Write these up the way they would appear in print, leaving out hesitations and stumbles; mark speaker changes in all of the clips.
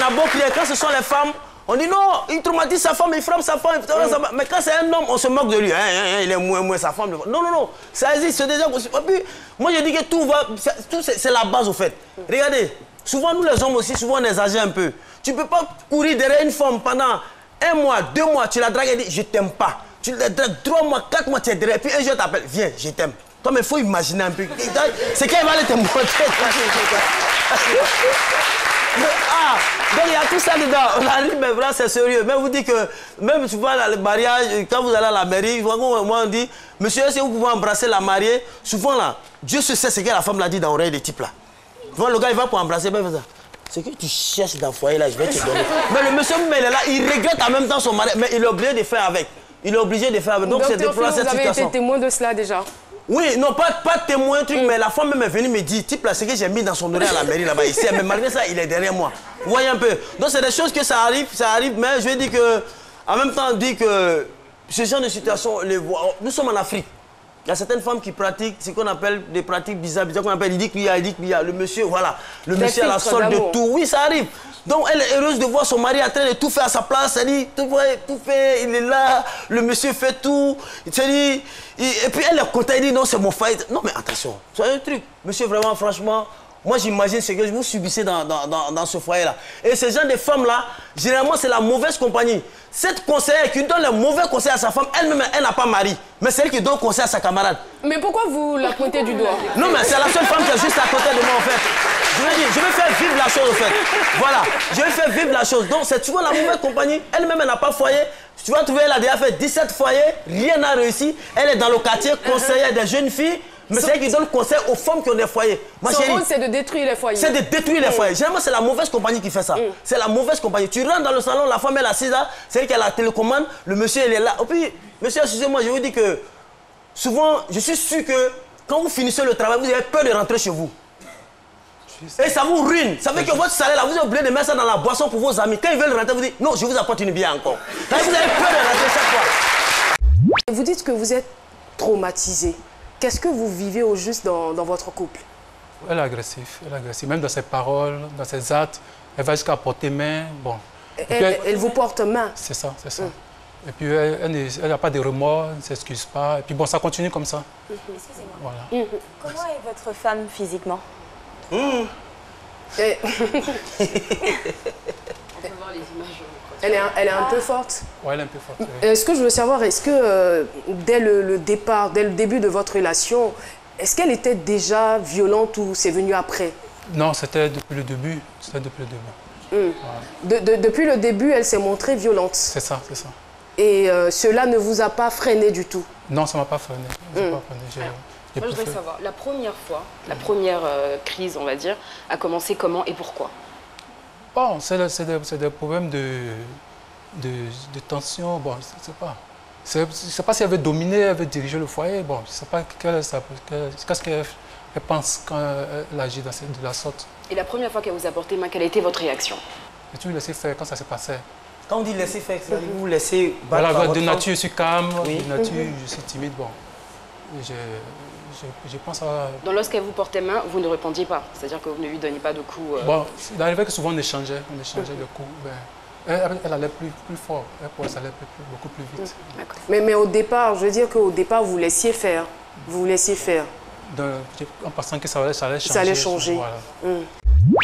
Speaker 1: a beau crier, quand ce sont les femmes, on dit non, il traumatise sa femme, il frappe sa femme. Mais quand c'est un homme, on se moque de lui. Il est moins sa femme. Non, non, non. Ça existe, c'est déjà possible. Et puis, moi, je dis que tout va. C'est la base, au fait. Regardez, souvent, nous, les hommes aussi, souvent, on exagère un peu. Tu ne peux pas courir derrière une femme pendant 1 mois, 2 mois, tu la dragues et dis je t'aime pas. Tu la dragues 3 mois, 4 mois, tu es derrière. Puis un jour, t'appelle, viens, je t'aime. Toi, mais il faut imaginer un peu. C'est qu'elle va aller te montrer. Ah, donc il y a tout ça dedans. On a dit, mais vraiment, c'est sérieux. Même vous dites que, même souvent, le mariage, quand vous allez à la mairie, moi, on dit, monsieur, est-ce que vous pouvez embrasser la mariée? Souvent, là, Dieu se sait ce que la femme l'a dit dans l'oreille des types, là. Souvent, le gars, il va pour embrasser, ben, il fait ça. C'est que tu cherches dans le foyer, là, je vais te donner. Mais le monsieur, il est là, il regrette en même temps son mari, mais il est obligé de faire avec. Il est obligé de faire avec. Donc, c'est de prendre cette situation.
Speaker 2: Vous avez été témoin de cela déjà?
Speaker 1: Oui, non, pas témoin, truc, mais la femme même est venue me dire, type là, ce que j'ai mis dans son oreille à la mairie là-bas, ici, mais malgré ça, il est derrière moi. Vous voyez un peu. Donc c'est des choses que ça arrive, mais je vais dire que, en même temps, on dit que ce genre de situation, nous sommes en Afrique. Il y a certaines femmes qui pratiquent ce qu'on appelle des pratiques bizarres, qu'on appelle idik-lia. Le monsieur, voilà, le monsieur a la solde de tout. Oui, ça arrive. Donc elle est heureuse de voir son mari en train de tout faire à sa place. Elle dit, tout fait, il est là, le monsieur fait tout. Et puis elle est contente, elle dit, non, c'est mon foyer. Non, mais attention, c'est un truc. Monsieur, vraiment, franchement, moi j'imagine ce que vous subissez dans ce foyer-là. Et ces gens de femmes-là, généralement, c'est la mauvaise compagnie. Cette conseillère qui donne les mauvais conseils à sa femme, elle-même, elle n'a pas mari. Mais c'est elle qui donne conseil à sa camarade.
Speaker 2: Mais pourquoi vous la pointez du doigt?
Speaker 1: Non, mais c'est la seule femme qui est juste à côté de moi, en fait. Je veux dire, je vais faire vivre la chose, en fait. Voilà, je vais faire vivre la chose. Donc, c'est souvent la mauvaise compagnie. Elle-même, elle n'a pas foyer. Tu vas trouver, elle a déjà fait 17 foyers, rien n'a réussi. Elle est dans le quartier, conseillère des jeunes filles. Mais c'est elle qui donne conseil aux femmes qui ont des foyers.
Speaker 2: Son rôle, c'est de détruire les foyers.
Speaker 1: C'est de détruire les foyers. Généralement, c'est la mauvaise compagnie qui fait ça. C'est la mauvaise compagnie. Tu rentres dans le salon, la femme elle est assise là, c'est elle qui a la télécommande, le monsieur il est là. Et puis, monsieur, excusez-moi, je vous dis que souvent, je suis sûr que quand vous finissez le travail, vous avez peur de rentrer chez vous. Et ça vous ruine. Ça fait que votre salaire là, vous avez oublié de mettre ça dans la boisson pour vos amis. Quand ils veulent rentrer, vous dites non, je vous apporte une bière encore. Vous avez peur de rentrer chaque fois.
Speaker 2: Vous dites que vous êtes traumatisé. Qu'est-ce que vous vivez au juste dans votre couple?
Speaker 3: Elle est agressive, même dans ses paroles, dans ses actes. Elle va jusqu'à porter main. Bon.
Speaker 2: Elle vous porte main?
Speaker 3: C'est ça, c'est ça. Et puis elle n'a pas de remords, elle ne s'excuse pas. Et puis bon, ça continue comme ça.
Speaker 4: Excusez-moi.
Speaker 3: Voilà.
Speaker 4: Comment est votre femme physiquement?
Speaker 2: On peut
Speaker 4: voir les images.
Speaker 2: Elle est un peu forte.
Speaker 3: Oui, elle est un peu forte.
Speaker 2: Oui. Ce que je veux savoir, est-ce que dès le départ, dès le début de votre relation, est-ce qu'elle était déjà violente ou c'est venu après?
Speaker 3: Non, c'était depuis le début. C'était depuis le début.
Speaker 2: Voilà. Depuis le début, elle s'est montrée violente.
Speaker 3: C'est ça, c'est ça.
Speaker 2: Et cela ne vous a pas freiné du tout?
Speaker 3: Non, ça ne m'a pas freiné.
Speaker 4: Moi, je voudrais savoir, la première fois, la première crise, on va dire, a commencé comment et pourquoi?
Speaker 3: Bon, c'est des problèmes de tension. Bon, je ne sais pas. Je ne sais pas si elle veut dominer, elle veut diriger le foyer. Bon, je ne sais pas qu'est-ce qu'elle pense quand elle agit de la sorte. Et
Speaker 4: la première fois qu'elle vous a porté main, quelle a été votre réaction?
Speaker 3: J'ai toujours laissé faire quand ça se passait.
Speaker 1: Quand on dit laisser faire, vous vous laissez battre
Speaker 3: voilà,
Speaker 1: votre
Speaker 3: de nature, je suis calme,
Speaker 1: oui.
Speaker 3: De nature, je suis timide. Bon, je pense à...
Speaker 4: Donc lorsqu'elle vous portait main, vous ne répondiez pas? C'est-à-dire que vous ne lui donniez pas de coups
Speaker 3: Bon, il arrivait que souvent on échangeait de coups. Ben, elle allait plus fort, elle allait beaucoup plus vite.
Speaker 2: Mais au départ, je veux dire qu'au départ, vous laissiez faire. Vous laissiez faire.
Speaker 3: En pensant que ça allait changer.
Speaker 2: Ça allait changer.
Speaker 3: Voilà.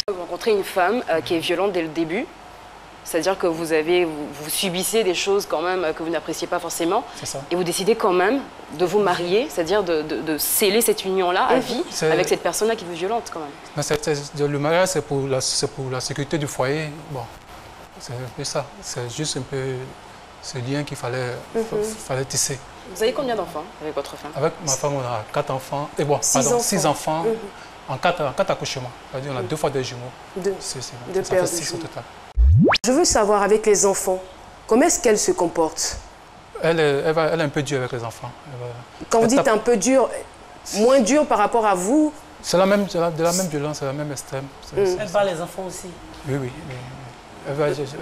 Speaker 4: Vous rencontrez une femme qui est violente dès le début. C'est-à-dire que vous subissez des choses quand même que vous n'appréciez pas forcément.
Speaker 3: C'est ça.
Speaker 4: Et vous décidez quand même de vous marier, c'est-à-dire de sceller cette union-là à vie avec cette personne-là qui vous violente quand même.
Speaker 3: Le mariage, c'est pour la sécurité du foyer. Bon, c'est un peu ça. C'est juste un peu ce lien qu'il fallait tisser.
Speaker 4: Vous avez combien d'enfants avec votre femme?
Speaker 3: Avec ma femme, on a 4 enfants. Et bon, 6 enfants en 4 accouchements. C'est-à-dire on a 2 fois des jumeaux. Ça fait 6 au total.
Speaker 2: Je veux savoir, avec les enfants, comment est-ce qu'elle se comporte?
Speaker 3: Elle est un peu dure avec les enfants.
Speaker 2: Quand vous dites un peu dure, moins dure par rapport à vous?
Speaker 3: C'est de la même violence, c'est la même extrême.
Speaker 1: Elle bat les enfants aussi?
Speaker 3: Oui. Elle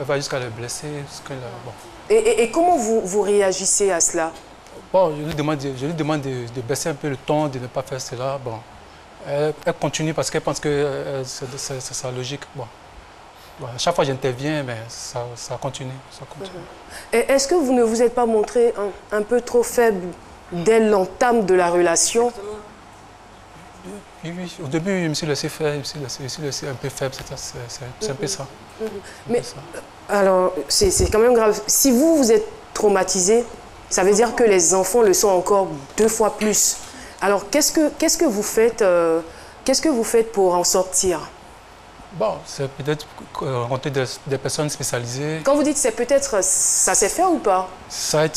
Speaker 3: va jusqu'à les blesser. Bon.
Speaker 2: Et comment vous réagissez à cela?
Speaker 3: Bon, je lui demande de baisser un peu le ton, de ne pas faire cela. Bon. Elle continue parce qu'elle pense que c'est sa logique. Bon. À chaque fois que j'interviens, mais ça continue. Ça continue.
Speaker 2: Et est-ce que vous ne vous êtes pas montré un peu trop faible dès l'entame de la relation?
Speaker 3: Oui, oui. Au début, je me suis laissé faire, je me suis laissé un peu faible, c'est un peu ça.
Speaker 2: Mais alors, c'est quand même grave. Si vous êtes traumatisé, ça veut dire que les enfants le sont encore 2 fois plus. Alors, qu'est-ce que vous faites pour en sortir?
Speaker 3: Bon, c'est peut-être rencontrer des personnes spécialisées.
Speaker 2: Quand vous dites c'est peut-être, ça s'est fait ou pas?
Speaker 3: Bon,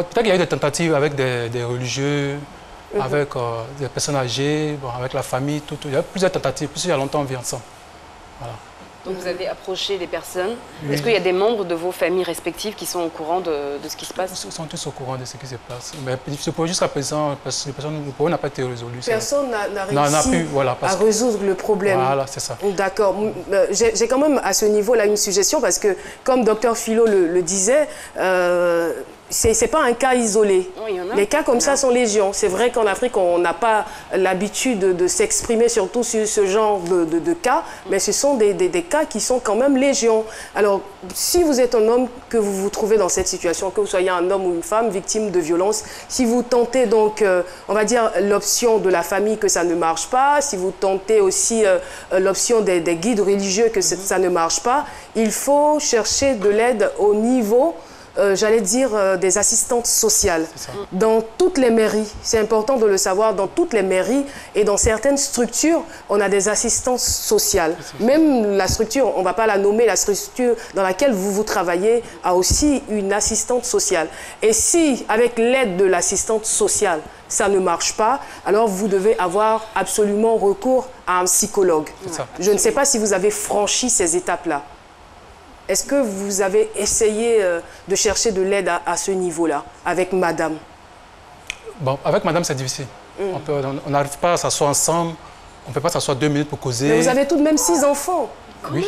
Speaker 3: peut-être qu'il y a eu des tentatives avec des religieux, avec des personnes âgées, bon, avec la famille, tout. Il y a plusieurs tentatives, puis il y a longtemps on vit ensemble. Voilà.
Speaker 4: Donc vous avez approché des personnes.
Speaker 3: Oui.
Speaker 4: Est-ce qu'il y a des membres de vos familles respectives qui sont au courant de ce qui se passe?
Speaker 3: Ils sont tous au courant de ce qui se passe. Mais jusqu'à présent, le problème n'a pas été résolu.
Speaker 2: Personne n'a réussi à résoudre le problème.
Speaker 3: Voilà, c'est ça.
Speaker 2: D'accord. J'ai quand même à ce niveau-là une suggestion parce que, comme Dr Philo le disait, ce n'est pas un cas isolé.
Speaker 4: Oh, il y en a.
Speaker 2: Les cas comme ça sont légion. C'est vrai qu'en Afrique, on n'a pas l'habitude de s'exprimer surtout sur ce genre de cas, mais ce sont des cas qui sont quand même légion. Alors, si vous êtes un homme, que vous vous trouvez dans cette situation, que vous soyez un homme ou une femme victime de violence, si vous tentez donc, on va dire, l'option de la famille que ça ne marche pas, si vous tentez aussi l'option des guides religieux que ça ne marche pas, il faut chercher de l'aide au niveau j'allais dire, des assistantes sociales. Dans toutes les mairies, c'est important de le savoir, dans toutes les mairies et dans certaines structures, on a des assistantes sociales. Même la structure, on ne va pas la nommer, la structure dans laquelle vous travaillez a aussi une assistante sociale. Et si, avec l'aide de l'assistante sociale, ça ne marche pas, alors vous devez avoir absolument recours à un psychologue. Je ne sais pas si vous avez franchi ces étapes-là. Est-ce que vous avez essayé de chercher de l'aide à ce niveau-là, avec madame?
Speaker 3: Bon, avec madame, c'est difficile. On n'arrive pas à s'asseoir ensemble, on ne peut pas s'asseoir 2 minutes pour causer.
Speaker 2: Mais vous avez tout de même 6 enfants.
Speaker 3: Oui.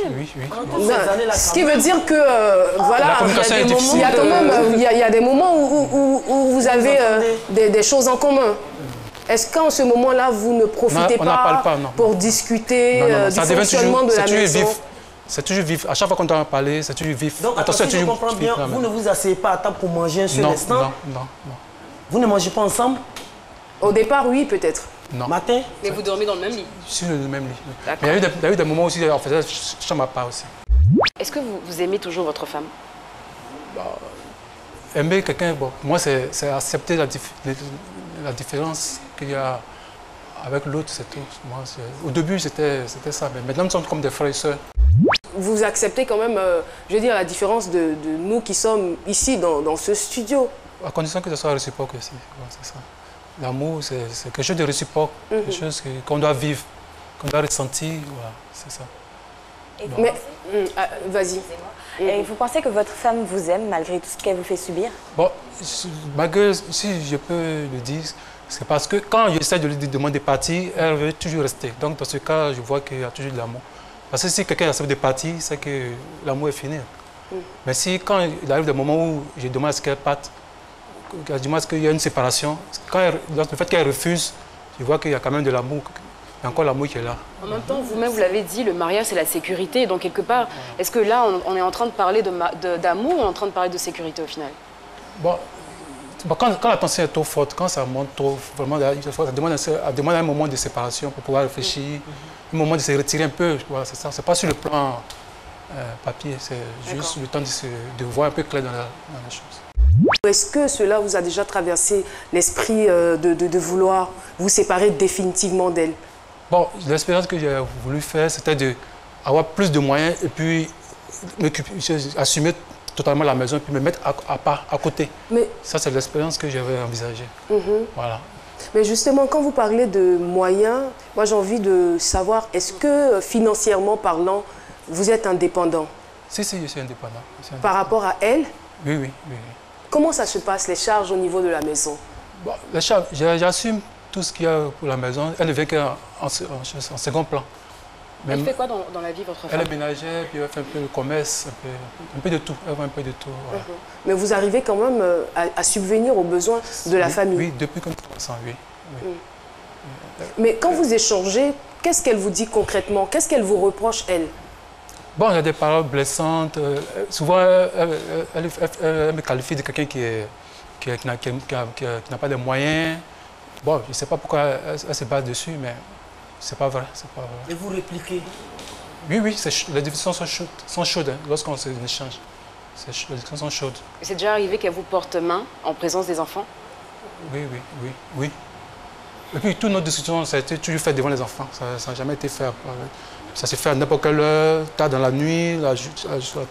Speaker 2: Ce qui veut dire que, voilà, il y a des moments où vous avez des choses en commun. Est-ce qu'en ce moment-là, vous ne profitez pas pour discuter du fonctionnement de la maison?
Speaker 3: C'est toujours vif. À chaque fois qu'on doit en parler, c'est toujours vif.
Speaker 1: Donc, attention, si je comprends bien, vous ne vous asseyez pas à table pour manger un seul instant?
Speaker 3: Non.
Speaker 1: Vous ne mangez pas ensemble?
Speaker 2: Au départ, oui, peut-être.
Speaker 3: Non.
Speaker 4: Matin? Mais vous dormez dans le même lit?
Speaker 3: Sur le même lit. Mais il y a eu des moments aussi, on faisait chambre à part aussi.
Speaker 4: Est-ce que vous aimez toujours votre femme?
Speaker 3: Aimer quelqu'un, bon, moi, c'est accepter la différence qu'il y a avec l'autre, c'est tout. Moi, au début, c'était ça, mais maintenant, nous sommes comme des frères et sœurs.
Speaker 2: Vous acceptez quand même, je veux dire, la différence de nous qui sommes ici dans ce studio?
Speaker 3: À condition que ce soit réciproque aussi, c'est ça. L'amour, c'est quelque chose de réciproque, quelque chose qu'on doit vivre, qu'on doit ressentir, voilà, c'est ça.
Speaker 2: Mais, vas-y.
Speaker 5: Et vous pensez que votre femme vous aime malgré tout ce qu'elle vous fait subir? Bon,
Speaker 3: malgré, si je peux le dire, c'est parce que quand j'essaie de lui demander de partir, elle veut toujours rester. Donc dans ce cas, je vois qu'il y a toujours de l'amour. Parce que si quelqu'un accepte de partir, c'est que l'amour est fini. Mais si quand il arrive des moments où je demande à ce qu'elle parte, je demande à ce qu'il y ait une séparation, le fait qu'elle refuse, je vois qu'il y a quand même de l'amour. Il y a encore l'amour qui est là.
Speaker 4: En même temps, vous-même, vous l'avez dit, le mariage, c'est la sécurité. Donc, quelque part, est-ce que là, on est en train de parler d'amour ou on est en train de parler de sécurité au final?
Speaker 3: Bon, quand la tension est trop forte, quand ça monte trop, vraiment, ça demande un moment de séparation pour pouvoir réfléchir, un moment de se retirer un peu. Voilà, c'est ça. C'est pas sur le plan papier, c'est juste le temps de voir un peu clair dans la chose.
Speaker 2: Est-ce que cela vous a déjà traversé l'esprit de vouloir vous séparer définitivement d'elle?
Speaker 3: Bon, l'expérience que j'ai voulu faire, c'était d'avoir plus de moyens et puis assumer totalement la maison et puis me mettre à part, à côté. Mais ça, c'est l'expérience que j'avais envisagée. Voilà.
Speaker 2: Mais justement, quand vous parlez de moyens, moi j'ai envie de savoir, est-ce que financièrement parlant, vous êtes indépendant?
Speaker 3: Si, je suis indépendant.
Speaker 2: Par rapport à elle?
Speaker 3: Oui.
Speaker 2: Comment ça se passe, les charges au niveau de la maison?
Speaker 3: Bon, les charges, j'assume tout ce qu'il y a pour la maison. Elle ne vient qu'en second plan.
Speaker 4: Elle fait quoi dans la vie, votre femme?
Speaker 3: Elle est ménagère, puis elle fait un peu de commerce, un peu de tout. Elle fait un peu de tout. Voilà.
Speaker 2: Mais vous arrivez quand même à subvenir aux besoins de la famille?
Speaker 3: Oui, depuis qu'on commence, oui.
Speaker 2: Mais quand vous échangez, qu'est-ce qu'elle vous dit concrètement? Qu'est-ce qu'elle vous reproche, elle?
Speaker 3: Bon, il y a des paroles blessantes. Souvent, elle me qualifie de quelqu'un qui n'a pas de moyens. Bon, je ne sais pas pourquoi elle se base dessus, mais c'est pas vrai.
Speaker 1: Et vous répliquez?
Speaker 3: Oui, les discussions sont chaudes hein, lorsqu'on s'échange. Les discussions sont chaudes.
Speaker 4: C'est déjà arrivé qu'elle vous porte main en présence des enfants?
Speaker 3: Oui. Et puis, toutes nos discussions, ça a été toujours fait devant les enfants. Ça n'a jamais été fait. Ça s'est fait à n'importe quelle heure, tard dans la nuit, à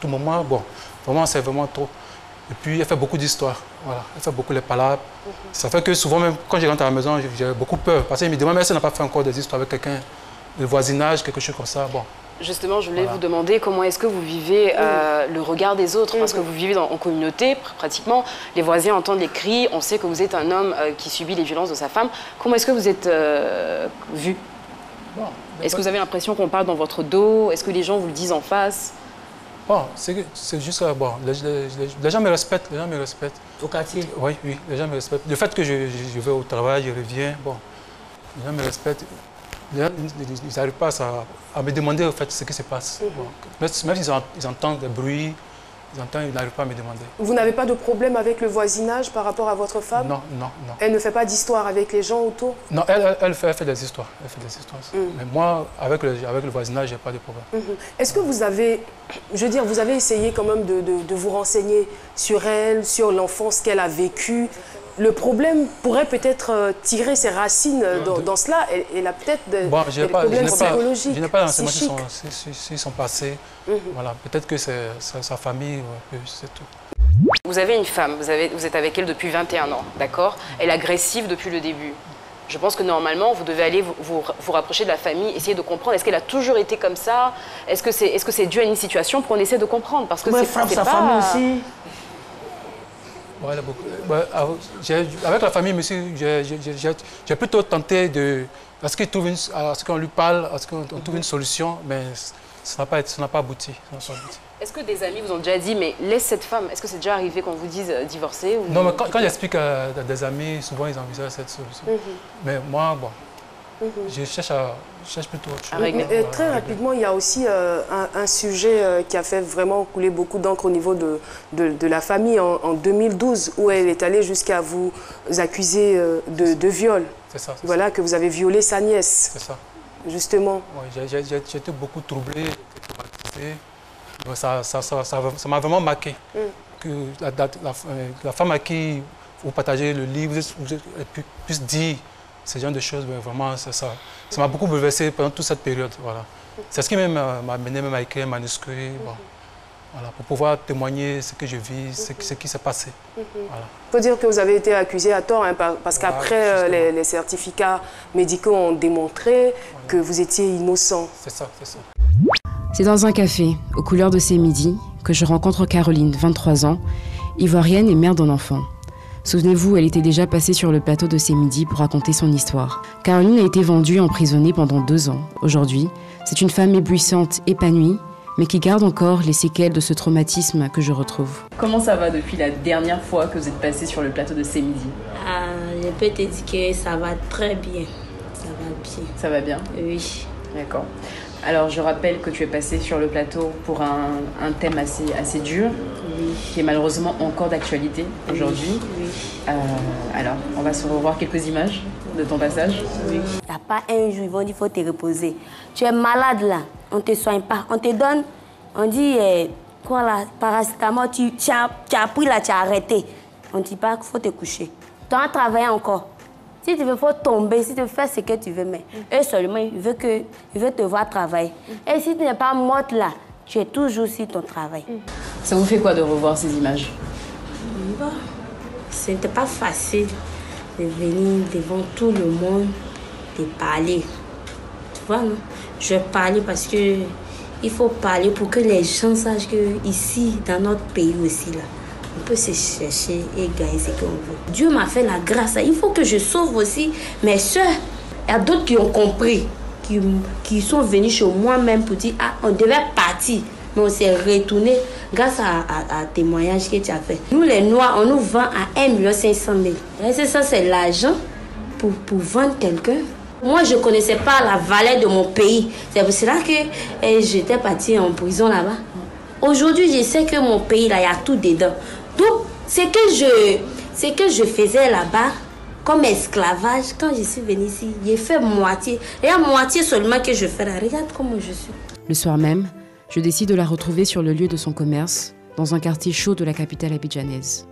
Speaker 3: tout moment. Bon, vraiment, c'est vraiment trop. Et puis, elle fait beaucoup d'histoires. Voilà. Elle fait beaucoup les palabres. Ça fait que souvent, même quand je rentre à la maison, j'ai beaucoup peur. Parce qu'elle me demande, mais elle n'a pas fait encore des histoires avec quelqu'un, le voisinage, quelque chose comme ça. Bon.
Speaker 4: Justement, je voulais vous demander comment est-ce que vous vivez le regard des autres, parce que vous vivez en communauté, pratiquement. Les voisins entendent les cris, on sait que vous êtes un homme qui subit les violences de sa femme. Comment est-ce que vous êtes vu? Est-ce que vous avez l'impression qu'on parle dans votre dos? Est-ce que les gens vous le disent en face?
Speaker 3: Bon, c'est juste bon, les gens me respectent,
Speaker 1: Au quartier?
Speaker 3: Oui, les gens me respectent. Le fait que je vais au travail, je reviens, bon, les gens me respectent. Ils n'arrivent pas à me demander au fait ce qui se passe. Bon. Même s'ils entendent des bruits, ils n'arrivent pas à me demander.
Speaker 2: Vous n'avez pas de problème avec le voisinage par rapport à votre femme?
Speaker 3: Non.
Speaker 2: Elle ne fait pas d'histoire avec les gens autour?
Speaker 3: Non, elle fait des histoires. Mais moi, avec le voisinage, je n'ai pas de problème.
Speaker 2: Est-ce que vous avez, vous avez essayé quand même de vous renseigner sur elle, sur l'enfance qu'elle a vécue? Le problème pourrait peut-être tirer ses racines dans cela. Elle a peut-être des problèmes psychologiques.
Speaker 3: Je n'ai pas d'enseignement sur son passé. Voilà, peut-être que c'est sa famille, c'est tout.
Speaker 4: Vous avez une femme, vous êtes avec elle depuis 21 ans, d'accord? Elle est agressive depuis le début. Je pense que normalement, vous devez aller vous rapprocher de la famille, essayer de comprendre. Est-ce qu'elle a toujours été comme ça? Est-ce que c'est dû à une situation pour qu'on essaie de comprendre? Parce que
Speaker 1: elle frappe sa famille aussi.
Speaker 3: Ouais, avec la famille, monsieur, j'ai plutôt tenté à ce qu'on lui parle, à ce qu'on trouve une solution, mais ça n'a pas abouti.
Speaker 4: Est-ce que des amis vous ont déjà dit, mais laisse cette femme? Est-ce que c'est déjà arrivé qu'on vous dise divorcer ou...
Speaker 3: Non, mais quand j'explique à des amis, souvent ils envisagent cette solution. Mais moi, bon, je cherche plutôt autre chose.
Speaker 2: Très rapidement, il y a aussi un sujet qui a fait vraiment couler beaucoup d'encre au niveau de la famille en 2012, où elle est allée jusqu'à vous accuser de viol.
Speaker 3: C'est ça.
Speaker 2: Voilà, que vous avez violé sa nièce.
Speaker 3: C'est ça.
Speaker 2: Justement.
Speaker 3: Oui, j'ai été beaucoup troublé, traumatisé. Ça m'a vraiment marqué. Que la femme à qui vous partagez le livre, vous puisse dire ce genre de choses, mais vraiment, ça m'a beaucoup bouleversé pendant toute cette période. Voilà. C'est ce qui m'a amené même à écrire un manuscrit, voilà, pour pouvoir témoigner ce que je vis, ce qui s'est passé. Voilà.
Speaker 2: Il faut dire que vous avez été accusé à tort, hein, parce qu'après, les certificats médicaux ont démontré que vous étiez innocent.
Speaker 3: C'est ça.
Speaker 6: C'est dans un café, aux couleurs de ces midis, que je rencontre Caroline, 23 ans, ivoirienne et mère d'un enfant. Souvenez-vous, elle était déjà passée sur le plateau de ces midis pour raconter son histoire. Caroline a été vendue et emprisonnée pendant 2 ans. Aujourd'hui, c'est une femme éblouissante, épanouie, mais qui garde encore les séquelles de ce traumatisme que je retrouve.
Speaker 4: Comment ça va depuis la dernière fois que vous êtes passée sur le plateau de ces midis?
Speaker 7: Je peux te dire que ça va très bien.
Speaker 4: Ça va bien?
Speaker 7: Oui.
Speaker 4: D'accord. Alors, je rappelle que tu es passée sur le plateau pour un thème assez dur, qui est malheureusement encore d'actualité aujourd'hui.
Speaker 7: Oui.
Speaker 4: Alors, on va se revoir quelques images de ton passage.
Speaker 7: Oui. Il n'y a pas un jour, ils vont dire qu'il faut te reposer. Tu es malade là, on ne te soigne pas. On te donne, on dit, quoi là, paracétamol, tu as pris là, tu as arrêté. On ne dit pas qu'il faut te coucher. Tu dois travailler encore. Si tu veux, il faut tomber, si tu veux faire ce que tu veux, mais eux seulement, ils veulent te voir travailler. Et si tu n'es pas morte là, tu es toujours sur ton travail.
Speaker 4: Ça vous fait quoi de revoir ces images?
Speaker 7: Bon, ce n'était pas facile de venir devant tout le monde, de parler. Tu vois, non? Je vais parler parce que il faut parler pour que les gens sachent qu'ici, dans notre pays aussi, là, on peut se chercher et gagner ce qu'on veut. Dieu m'a fait la grâce. Il faut que je sauve aussi mes soeurs. Il y a d'autres qui ont compris, qui sont venus chez moi-même pour dire « Ah, on devait partir, mais on s'est retourné grâce à témoignage que tu as fait. » Nous, les Noirs, on nous vend à 1 500 000. Et ça, c'est l'argent pour vendre quelqu'un. Moi, je ne connaissais pas la valeur de mon pays. C'est pour cela que j'étais partie en prison là-bas. Aujourd'hui, je sais que mon pays, là, il y a tout dedans. Donc, ce que je faisais là-bas, comme esclavage, quand je suis venue ici, j'ai fait moitié. Et à moitié seulement que je fais là. Regarde comment je suis.
Speaker 6: Le soir même, je décide de la retrouver sur le lieu de son commerce, dans un quartier chaud de la capitale abidjanaise.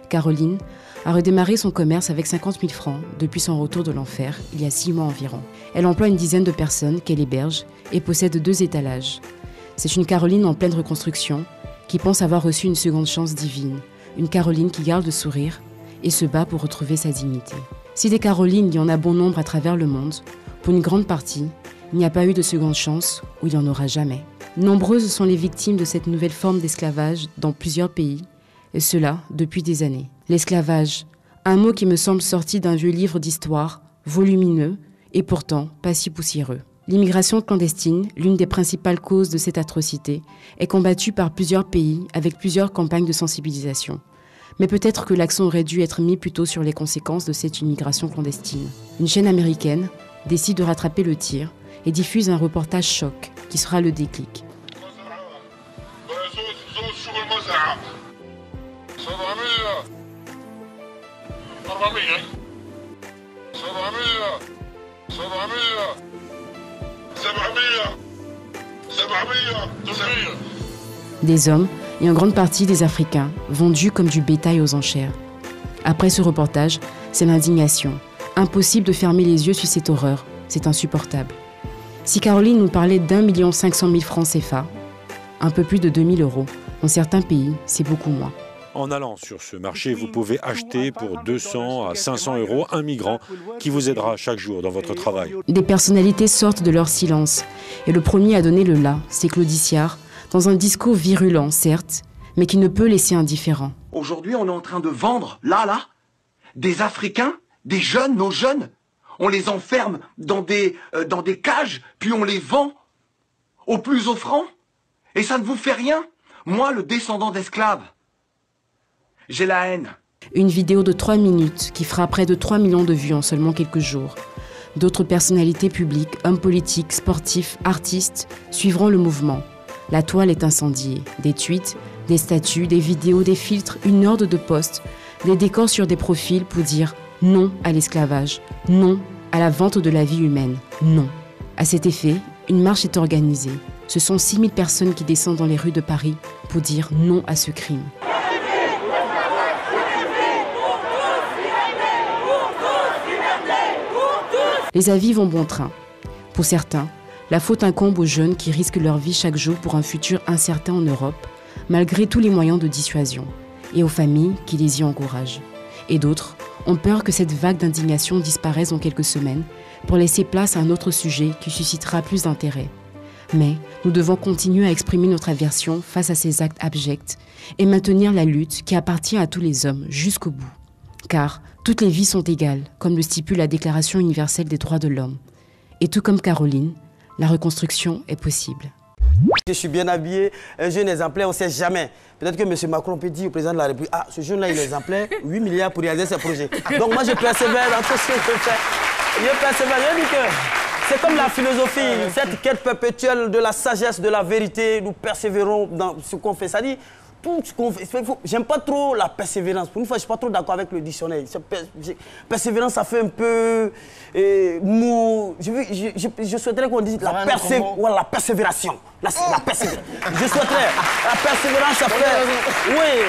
Speaker 6: Caroline a redémarré son commerce avec 50 000 francs depuis son retour de l'enfer, il y a 6 mois environ. Elle emploie une dizaine de personnes qu'elle héberge et possède 2 étalages. C'est une Caroline en pleine reconstruction qui pense avoir reçu une seconde chance divine. Une Caroline qui garde le sourire et se bat pour retrouver sa dignité. Si des Carolines, il y en a bon nombre à travers le monde, pour une grande partie, il n'y a pas eu de seconde chance ou il n'y en aura jamais. Nombreuses sont les victimes de cette nouvelle forme d'esclavage dans plusieurs pays, et cela depuis des années. L'esclavage, un mot qui me semble sorti d'un vieux livre d'histoire, volumineux et pourtant pas si poussiéreux. L'immigration clandestine, l'une des principales causes de cette atrocité, est combattue par plusieurs pays avec plusieurs campagnes de sensibilisation. Mais peut-être que l'accent aurait dû être mis plutôt sur les conséquences de cette immigration clandestine. Une chaîne américaine décide de rattraper le tir et diffuse un reportage choc qui sera le déclic. Des hommes et en grande partie des Africains vendus comme du bétail aux enchères. Après ce reportage, c'est l'indignation. Impossible de fermer les yeux sur cette horreur, c'est insupportable. Si Caroline nous parlait d'1 500 000 francs CFA, un peu plus de 2 000 €, dans certains pays, c'est beaucoup moins.
Speaker 8: En allant sur ce marché, vous pouvez acheter pour 200 à 500 € un migrant qui vous aidera chaque jour dans votre travail.
Speaker 6: Des personnalités sortent de leur silence. Et le premier à donner le là, c'est Claude Iciard, dans un discours virulent, certes, mais qui ne peut laisser indifférent.
Speaker 9: Aujourd'hui, on est en train de vendre, là, des Africains, des jeunes, nos jeunes. On les enferme dans des cages, puis on les vend au plus offrant. Et ça ne vous fait rien. Moi, le descendant d'esclaves, j'ai la haine.
Speaker 6: Une vidéo de 3 minutes qui fera près de 3 millions de vues en seulement quelques jours. D'autres personnalités publiques, hommes politiques, sportifs, artistes suivront le mouvement. La toile est incendiée. Des tweets, des statuts, des vidéos, des filtres, une horde de posts, des décors sur des profils pour dire non à l'esclavage, non à la vente de la vie humaine, non. À cet effet, une marche est organisée. Ce sont 6 000 personnes qui descendent dans les rues de Paris pour dire non à ce crime. Les avis vont bon train. Pour certains, la faute incombe aux jeunes qui risquent leur vie chaque jour pour un futur incertain en Europe, malgré tous les moyens de dissuasion, et aux familles qui les y encouragent. Et d'autres ont peur que cette vague d'indignation disparaisse en quelques semaines pour laisser place à un autre sujet qui suscitera plus d'intérêt. Mais nous devons continuer à exprimer notre aversion face à ces actes abjects et maintenir la lutte qui appartient à tous les hommes jusqu'au bout. Car toutes les vies sont égales, comme le stipule la Déclaration universelle des droits de l'homme. Et tout comme Caroline, la reconstruction est possible.
Speaker 1: Je suis bien habillé, un jeune exemplaire, on ne sait jamais. Peut-être que M. Macron peut dire au président de la République, ah, ce jeune-là, il est exemplaire, 8 milliards pour réaliser ses projets. Donc moi, je persévère dans tout ce que je fais. Je persévère, je dis que c'est comme la philosophie, cette quête perpétuelle de la sagesse, de la vérité, nous persévérons dans ce qu'on fait. Ça dit, tout ce qu'on fait, j'aime pas trop la persévérance. Pour une fois, je ne suis pas trop d'accord avec le dictionnaire. Persévérance, ça fait un peu mou. Je souhaiterais qu'on dise la persévération. La persévérance. Je souhaiterais. La persévérance, ça fait... Oui,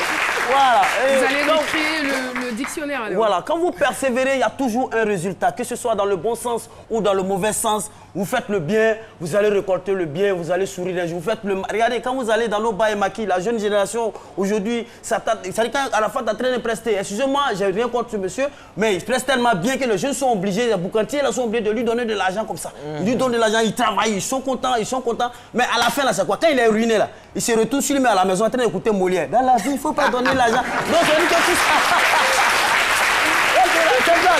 Speaker 1: voilà.
Speaker 2: Vous allez recréer le dictionnaire alors.
Speaker 1: Voilà, quand vous persévérez, il y a toujours un résultat. Que ce soit dans le bon sens ou dans le mauvais sens. Vous faites le bien, vous allez récolter le bien, vous allez sourire un jour. Vous faites le... Regardez, quand vous allez dans nos bas et maquis, la jeune génération, aujourd'hui, ça dit qu'à la fin, tu as train de prester. Excusez-moi, j'ai rien contre ce monsieur, mais il preste tellement bien que les jeunes sont obligés, les boucantiers, là, sont obligés de lui donner de l'argent comme ça. Ils lui donnent de l'argent, ils travaillent, ils sont contents. Mais à la fin, là, c'est quoi? Quand il est ruiné, là, il se retrouve sur lui, à la maison, en train d'écouter Molière. Dans la vie, il ne faut pas donner l'argent. Donc, je dis que tout ça...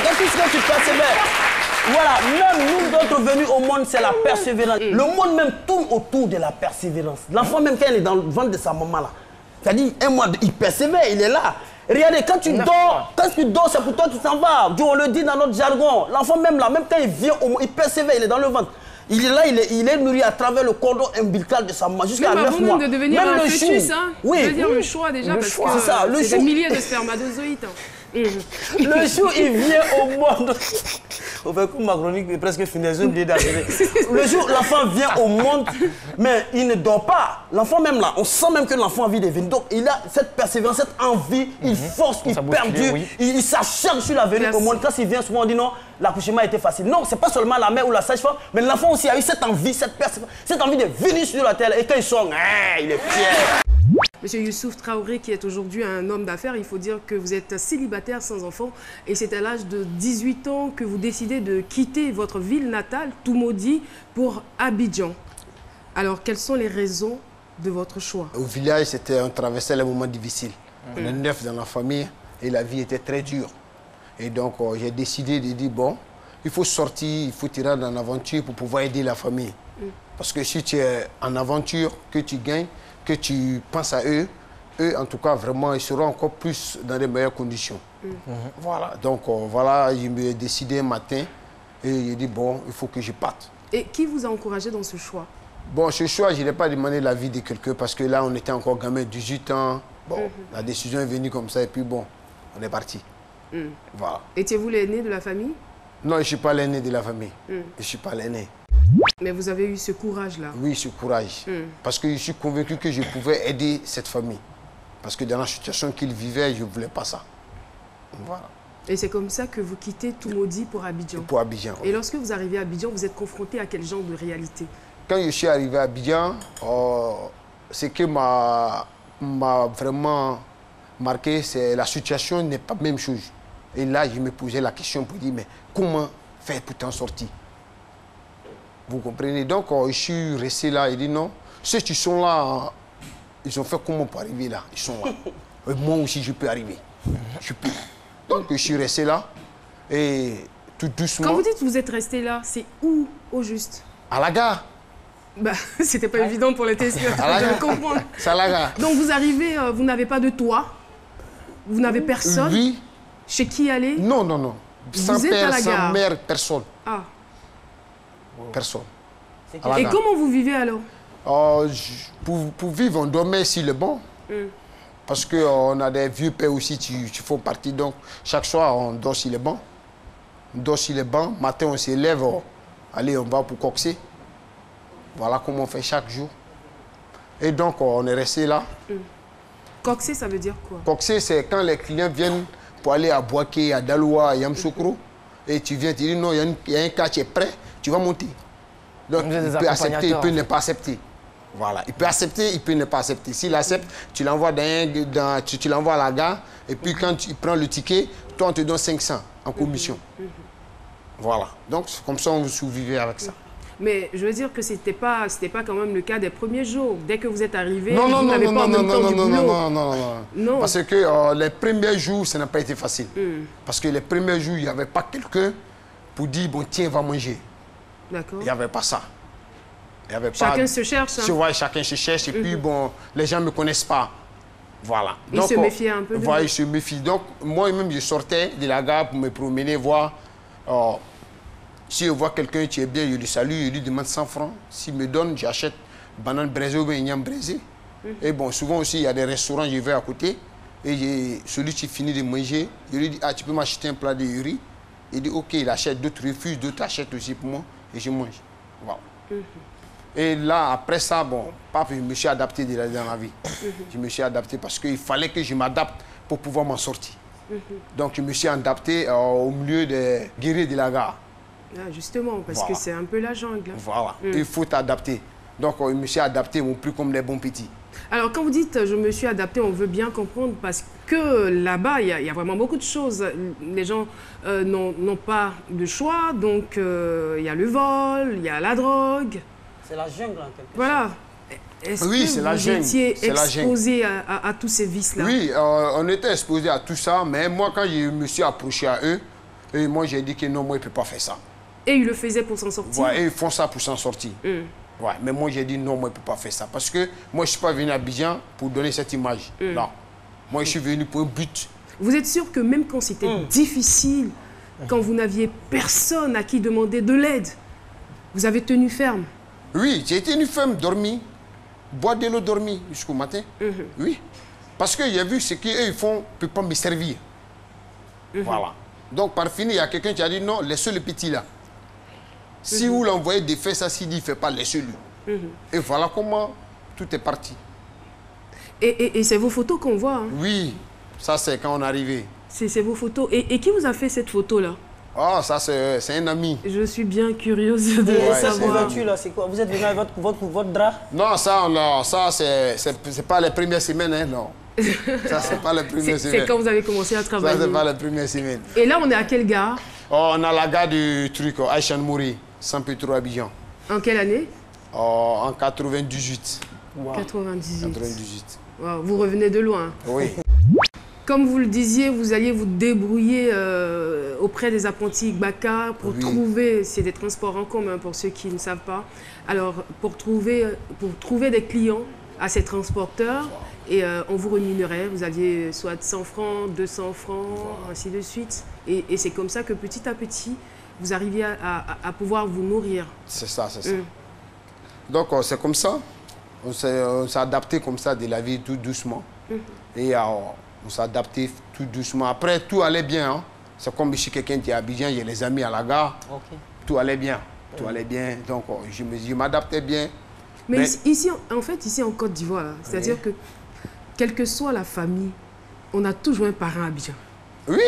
Speaker 1: C'est tout ce que tu persévères. Voilà, même nous d'autres venus au monde, c'est la persévérance. Le monde même tourne autour de la persévérance. L'enfant même quand il est dans le ventre de sa maman là, c'est-à-dire un mois, il persévère, il est là. Regardez, quand tu dors, c'est pour toi qui s'en va. On le dit dans notre jargon. L'enfant même là, même quand il vient, il persévère, il est dans le ventre. Il est là, il est nourri à travers le cordon ombilical de sa maman jusqu'à 9 mois.
Speaker 2: Même de devenir un fœtus, hein.
Speaker 1: Oui.
Speaker 2: Je veux dire le choix déjà, parce que c'est des milliers de spermatozoïdes.
Speaker 1: Le jour il vient au monde. On fait comme ma chronique est presque finie, j'ai oublié d'arriver. Le jour l'enfant vient au monde, mais il ne dort pas. L'enfant même là, on sent même que l'enfant a envie de venir. Donc il a cette persévérance, cette envie, il force, il perdure, il s'acharne sur la venue au monde. Quand il vient souvent on dit non, l'accouchement a été facile. Non, c'est pas seulement la mère ou la sage-femme, mais l'enfant aussi a eu cette envie, cette persévérance, cette envie de venir sur la terre. Et quand il sort, il est fier.
Speaker 2: Monsieur Youssouf Traoré, qui est aujourd'hui un homme d'affaires, il faut dire que vous êtes célibataire sans enfant et c'est à l'âge de 18 ans que vous décidez de quitter votre ville natale, Toumaudi, pour Abidjan. Alors, quelles sont les raisons de votre choix?
Speaker 10: Au village, on traversait les moments difficiles. On est 9 dans la famille et la vie était très dure. Et donc, j'ai décidé de dire, bon, il faut sortir, il faut tirer dans l'aventure pour pouvoir aider la famille. Parce que si tu es en aventure, que tu gagnes, que tu penses à eux, en tout cas, vraiment, ils seront encore plus dans les meilleures conditions. Voilà. Donc, voilà, je me suis décidé un matin et j'ai dit, bon, il faut que je parte.
Speaker 2: Et qui vous a encouragé dans ce choix?
Speaker 10: Bon, ce choix, je n'ai pas demandé l'avis de quelqu'un parce que là, on était encore gamin, 18 ans. Bon, la décision est venue comme ça et puis bon, on est parti. Voilà.
Speaker 2: Étiez-vous l'aîné de la famille?
Speaker 10: Non, je ne suis pas l'aîné de la famille. Je ne suis pas l'aîné.
Speaker 2: Mais vous avez eu ce courage-là?
Speaker 10: Oui, ce courage. Parce que je suis convaincu que je pouvais aider cette famille. Parce que dans la situation qu'ils vivaient, je ne voulais pas ça. Voilà.
Speaker 2: Et c'est comme ça que vous quittez Toumaudi pour Abidjan?
Speaker 10: Pour Abidjan.
Speaker 2: Et lorsque vous arrivez à Abidjan, vous êtes confronté à quel genre de réalité?
Speaker 10: Quand je suis arrivé à Abidjan, ce qui m'a vraiment marqué, c'est la situation n'est pas la même chose. Et là, je me posais la question pour dire, mais comment faire pour t'en sortir? Vous comprenez? Donc, je suis resté là et dit non, ceux qui sont là, ils ont fait comment pour arriver là? Ils sont là. Et moi aussi, je peux arriver. Je peux. Donc, je suis resté là et tout doucement...
Speaker 2: Quand vous dites que vous êtes resté là, c'est où au juste?
Speaker 10: À la gare.
Speaker 2: Bah, c'était pas évident pour les téléspectateurs de comprendre.
Speaker 10: C'est à la gare.
Speaker 2: Donc, vous arrivez, vous n'avez pas de toit, vous n'avez personne.
Speaker 10: Oui.
Speaker 2: Chez qui aller?
Speaker 10: Non, non, non. Sans
Speaker 2: Vous êtes
Speaker 10: père,
Speaker 2: à la gare.
Speaker 10: sans mère, personne.
Speaker 2: Ah.
Speaker 10: Personne.
Speaker 2: Et comment vous vivez alors?
Speaker 10: Pour vivre, on dormait sur le banc. Parce qu'on a des vieux pères aussi qui font partie. Donc, chaque soir, on dort sur le banc. On dort sur le banc. Matin, on s'élève. Allez, on va pour coxer. Voilà comment on fait chaque jour. Et donc, on est resté là.
Speaker 2: Coxer, ça veut dire quoi?
Speaker 10: Coxer, c'est quand les clients viennent pour aller à Boaké, à Daloa, à Yamsoukro. Et tu viens, tu dis non, il y a un cas, tu es prêt, tu vas monter. Donc, il peut accepter, il peut ne pas accepter. Voilà. Il peut accepter, il peut ne pas accepter. S'il accepte, tu l'envoies tu l'envoies à la gare. Et puis, quand tu prends le ticket, toi, on te donne 500 en commission. Voilà. Donc, comme ça, on vous survivait avec ça.
Speaker 2: Mais je veux dire que c'était pas quand même le cas des premiers jours. Dès que vous êtes arrivé,
Speaker 10: non,
Speaker 2: vous n'avez pas en même temps du boulot.
Speaker 10: Non. Parce que les premiers jours, ça n'a pas été facile. Parce que les premiers jours, il n'y avait pas quelqu'un pour dire, bon, tiens, va manger.
Speaker 2: D'accord.
Speaker 10: Il n'y avait pas ça.
Speaker 2: Chacun se cherche. Hein.
Speaker 10: Chacun se cherche. Et puis, bon, les gens ne me connaissent pas. Voilà.
Speaker 2: Ils se méfiaient un peu de
Speaker 10: voilà, ils se méfient. Donc, moi-même, je sortais de la gare pour me promener, voir... si je vois quelqu'un qui est bien, je lui salue, je lui demande 100 francs. S'il me donne, j'achète banane braisée ou bien igname braisé. Et bon, souvent aussi, il y a des restaurants, je vais à côté. Et celui qui finit de manger, je lui dis, ah, tu peux m'acheter un plat de riz? Il dit, ok, il achète, d'autres refusent, d'autres achètent aussi pour moi. Et je mange. Voilà. Et là, après ça, bon, je me suis adapté dans la vie. Je me suis adapté parce qu'il fallait que je m'adapte pour pouvoir m'en sortir. Donc, je me suis adapté au milieu des guerriers de la gare.
Speaker 2: Ah, justement, parce que c'est un peu la jungle.
Speaker 10: Voilà, il faut t'adapter. Donc, je me suis adapté, mais plus comme les bons petits.
Speaker 2: Alors, quand vous dites « je me suis adapté », on veut bien comprendre parce que là-bas, il y a vraiment beaucoup de choses. Les gens n'ont pas de choix, donc il y a le vol, il y a la drogue.
Speaker 1: C'est la jungle, en quelque sorte.
Speaker 2: Voilà. Est-ce
Speaker 10: oui,
Speaker 2: que vous étiez exposé à tous ces vices-là?
Speaker 10: Oui, on était exposé à tout ça, mais moi, quand je me suis approché à eux, et moi, j'ai dit que non, moi, je ne peux pas faire ça.
Speaker 2: Et ils le faisaient pour s'en sortir?
Speaker 10: Ouais, et ils font ça pour s'en sortir. Ouais, mais moi, j'ai dit non, moi, je ne peux pas faire ça. Parce que moi, je ne suis pas venu à Abidjan pour donner cette image. Non. Moi, je suis venu pour un but
Speaker 2: Vous êtes sûr que même quand c'était difficile, quand vous n'aviez personne à qui demander de l'aide, vous avez tenu ferme?
Speaker 10: Oui, j'ai tenu ferme, dormi, boire de l'eau, dormi jusqu'au matin. Oui, parce que j'ai vu ce qu'ils font ne peut pas me servir. Voilà. Donc, par fini, il y a quelqu'un qui a dit non, laissez le petit là. Si vous l'envoyez défaire ça, s'il dit, il ne fait pas, laissez-le. Et voilà comment tout est parti.
Speaker 2: Et c'est vos photos qu'on voit. Hein?
Speaker 10: Oui, ça c'est quand on est arrivé.
Speaker 2: C'est vos photos. Et qui vous a fait cette photo-là?
Speaker 10: Oh, ça c'est un ami.
Speaker 2: Je suis bien curieuse de savoir.
Speaker 1: C'est quoi? Vous êtes venu avec votre drap?
Speaker 10: Non, ça c'est pas les premières semaines, hein, non. Ça, c'est pas les premières semaines.
Speaker 2: C'est quand vous avez commencé à travailler.
Speaker 10: Ça, c'est pas les premières semaines.
Speaker 2: Et là, on est à quelle gare?
Speaker 10: Oh, on a la gare du truc, Aïchan Mouri, Saint-Pétro, Abidjan.
Speaker 2: En quelle année?
Speaker 10: Oh, en 98.
Speaker 2: Wow. 98.
Speaker 10: 98.
Speaker 2: Wow, vous revenez de loin.
Speaker 10: Oui.
Speaker 2: Comme vous le disiez, vous alliez vous débrouiller auprès des apprentis Gbaka pour trouver, c'est des transports en commun pour ceux qui ne savent pas, alors pour trouver des clients à ces transporteurs et on vous rémunérait, vous aviez soit 100 francs, 200 francs, ainsi de suite. Et c'est comme ça que petit à petit, vous arriviez à pouvoir vous nourrir.
Speaker 10: C'est ça, c'est ça. Donc c'est comme ça, on s'est adapté comme ça de la vie tout doucement. Et on s'est adapté tout doucement. Après, tout allait bien. Hein. C'est comme si quelqu'un qui est à Abidjan, il y a les amis à la gare. Tout allait bien. Tout allait bien. Donc, je m'adaptais bien.
Speaker 2: Mais ici, en fait, ici en Côte d'Ivoire, c'est-à-dire que, quelle que soit la famille, on a toujours un parent à Abidjan.
Speaker 10: Oui.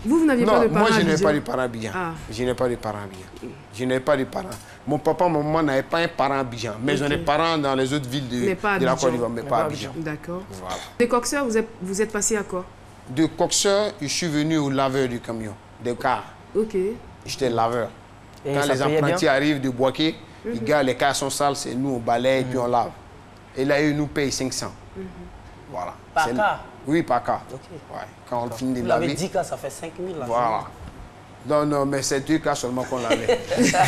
Speaker 2: Vous n'aviez pas de parents à Abidjan?
Speaker 10: Moi, je n'ai pas de parents à Abidjan. Je n'ai pas de parents à Abidjan. Je n'ai pas de parents. Mon papa, ma maman n'avaient pas un parent à Abidjan. Mais j'en ai parents dans les autres villes de la Côte d'Ivoire, mais pas à Abidjan.
Speaker 2: D'accord.
Speaker 10: Voilà.
Speaker 2: De Coxeur, vous êtes passé à quoi?
Speaker 10: De Coxeur, je suis venu au laveur du camion, de car.
Speaker 2: Ok.
Speaker 10: J'étais laveur.
Speaker 1: Et
Speaker 10: quand les apprentis arrivent de Boaké, ils gardent les cars sont sales, c'est nous on balaye et puis on lave. Et là, ils nous payent 500. Voilà.
Speaker 1: Par cas?
Speaker 10: Oui, par cas. Ouais. Quand on finit de laver.
Speaker 1: Vous avez 10 cas, ça fait 5 000. Là,
Speaker 10: voilà. Non, non, mais c'est 2 cas seulement qu'on lavait. C'est 2 cas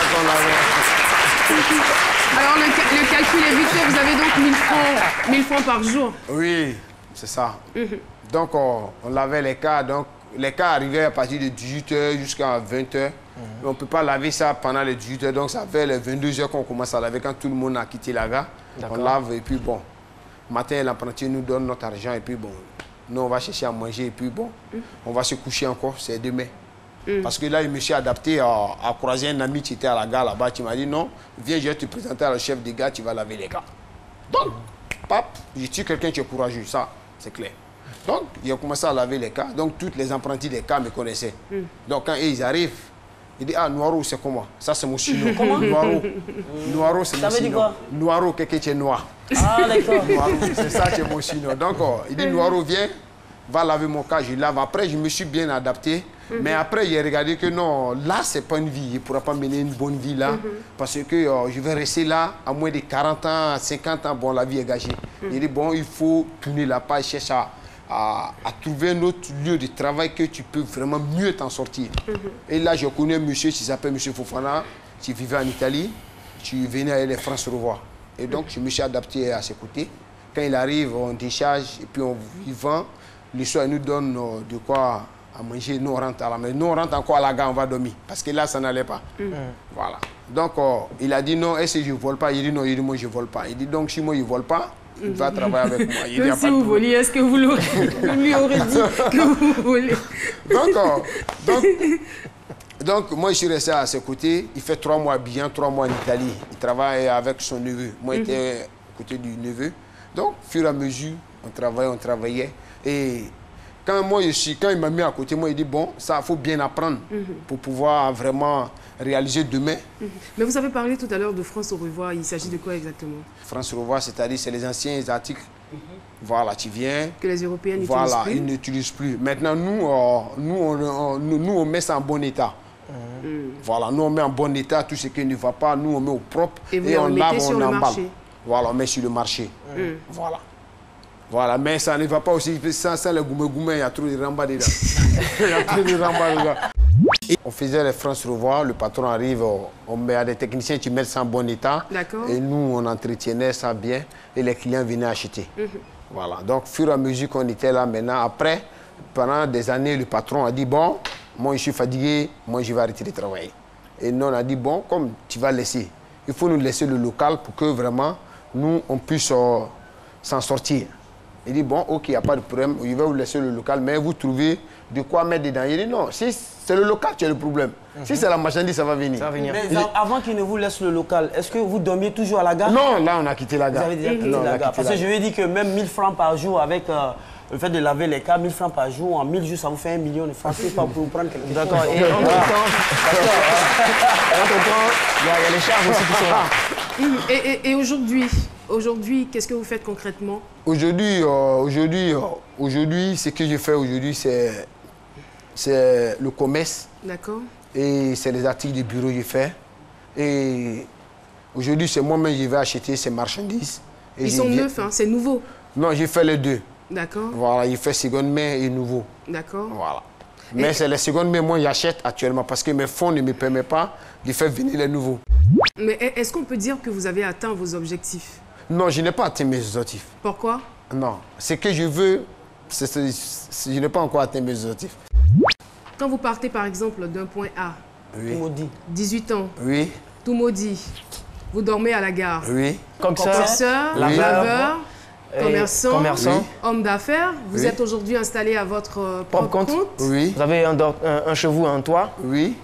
Speaker 10: qu'on lavait.
Speaker 2: Alors, le calcul est vite fait. Vous avez donc 1000 francs par jour.
Speaker 10: Oui, c'est ça. Donc, on lavait les cas. Donc, les cas arrivaient à partir de 18h jusqu'à 20h. On ne peut pas laver ça pendant les 18h. Donc, ça fait les 22h qu'on commence à laver quand tout le monde a quitté la gare. On lave et puis bon. Matin, l'apprenti nous donne notre argent et puis bon. Nous, on va chercher à manger et puis bon, on va se coucher encore, c'est demain. Parce que là, je me suis adapté à croiser un ami qui était à la gare là-bas, qui m'a dit non, viens, je vais te présenter à le chef des gars, tu vas laver les gars. Donc, pap, je suis quelqu'un qui est courageux, ça, c'est clair. Donc, j'ai commencé à laver les cas, donc tous les apprentis des cas me connaissaient. Donc, quand ils arrivent, ils disent, ah, Noiro, c'est comment? Ça, c'est mon chino. Comment? Noiro. Noiro, c'est mon chino. Ça veut dire quoi? Noiro, quelqu'un qui est noir.
Speaker 1: Ah, d'accord.
Speaker 10: C'est ça, c'est mon chino. Donc, il dit, Noiro, viens, va laver mon cas, je lave. Après, je me suis bien adapté. Mais après, j'ai regardé que non, là, c'est pas une vie. Je ne pourrais pas mener une bonne vie là. Parce que je vais rester là à moins de 40 ans, 50 ans. Bon, la vie est gâchée. Il dit, bon, il faut tourner la page, chercher à trouver un autre lieu de travail que tu peux vraiment mieux t'en sortir. Et là, je connais un monsieur qui s'appelle M. Fofana, qui vivait en Italie, qui venait avec les France Revoir. Et donc, je me suis adapté à ses côtés. Quand il arrive, on décharge et puis on vend. Le soir, il nous donne de quoi à manger. Nous, on rentre à la maison. Nous, on rentre encore à la gare, on va dormir. Parce que là, ça n'allait pas. Voilà. Donc, il a dit non, est-ce que je ne vole pas? Il dit non, il dit moi, je ne vole pas. Il dit donc, si moi, je ne vole pas, il va travailler avec moi. Il
Speaker 2: dit, si vous voliez, est-ce que vous lui aurez dit que vous volez?
Speaker 10: Donc, moi, je suis resté à ses côtés. Il fait 3 mois à Abidjan, 3 mois en Italie. Il travaille avec son neveu. Moi, j'étais à côté du neveu. Donc, au fur et à mesure, on travaillait. Et quand il m'a mis à côté, moi, il dit, bon, ça, il faut bien apprendre pour pouvoir vraiment réaliser demain.
Speaker 2: Mais vous avez parlé tout à l'heure de France au revoir. Il s'agit de quoi exactement?
Speaker 10: France au revoir, c'est-à-dire, c'est les anciens articles. Voilà, tu viens.
Speaker 2: Que les Européens n'utilisent plus.
Speaker 10: Voilà, ils n'utilisent plus. Maintenant, nous, on met ça en bon état. Voilà, nous, on met en bon état tout ce qui ne va pas. Nous, on met au propre.
Speaker 2: Et on lave, on emballe.
Speaker 10: Voilà, on met sur le marché. Voilà. Voilà, mais ça ne va pas aussi sans le goumé-goumé, il y a trop de ramba dedans. Il y a trop de ramba dedans. On faisait les France Revoir, le patron arrive, on met à des techniciens qui mettent ça en bon état. Et nous, on entretenait ça bien et les clients venaient acheter. Voilà, donc, au fur et à mesure qu'on était là, maintenant, après, pendant des années, le patron a dit, bon, moi, je suis fatigué, moi, je vais arrêter de travailler. Et nous, on a dit, bon, comme tu vas laisser, il faut nous laisser le local pour que vraiment, nous, on puisse s'en sortir. Il dit, bon, ok, il n'y a pas de problème, je vais vous laisser le local, mais vous trouvez de quoi mettre dedans. Il dit, non, si c'est le local qui a le problème. Si c'est la marchandise, ça va venir.
Speaker 1: Mais avant qu'il ne vous laisse le local, est-ce que vous dormiez toujours à la gare?
Speaker 10: Non, là, on a quitté la gare.
Speaker 1: Vous avez déjà quitté la gare. Parce que je lui ai dit que même 1000 francs par jour avec le fait de laver les cas, 1000 francs par jour, en 1000 jours, ça vous fait 1 million de francs. C'est pas pour vous prendre quelque chose.
Speaker 11: D'accord. Et en même temps, il y a les charges aussi qui sont là.
Speaker 2: Et aujourd'hui, qu'est-ce que vous faites concrètement?
Speaker 10: Aujourd'hui, ce que je fais aujourd'hui, c'est le commerce.
Speaker 2: D'accord.
Speaker 10: Et c'est les articles de bureau que je fais. Et aujourd'hui, c'est moi-même qui vais acheter ces marchandises. Et
Speaker 2: ils sont neufs, hein, c'est nouveau?
Speaker 10: Non, j'ai fait les deux.
Speaker 2: D'accord.
Speaker 10: Voilà, il fait seconde main et nouveau.
Speaker 2: D'accord.
Speaker 10: Voilà. Mais c'est les secondes mains, moi, j'achète actuellement parce que mes fonds ne me permettent pas de faire venir les nouveaux.
Speaker 2: Mais est-ce qu'on peut dire que vous avez atteint vos objectifs?
Speaker 10: Non, je n'ai pas atteint mes objectifs.
Speaker 2: Pourquoi?
Speaker 10: Non, ce que je veux, je n'ai pas encore atteint mes objectifs.
Speaker 2: Quand vous partez, par exemple, d'un point A,
Speaker 10: oui.
Speaker 2: 18 ans,
Speaker 10: oui.
Speaker 2: tout maudit, vous dormez à la gare.
Speaker 10: Oui.
Speaker 2: Commissaire, laveur, commerçant,
Speaker 11: oui.
Speaker 2: homme d'affaires. Vous êtes aujourd'hui installé à votre propre compte.
Speaker 10: Oui.
Speaker 11: Vous avez un chez vous, un toit.
Speaker 10: Oui.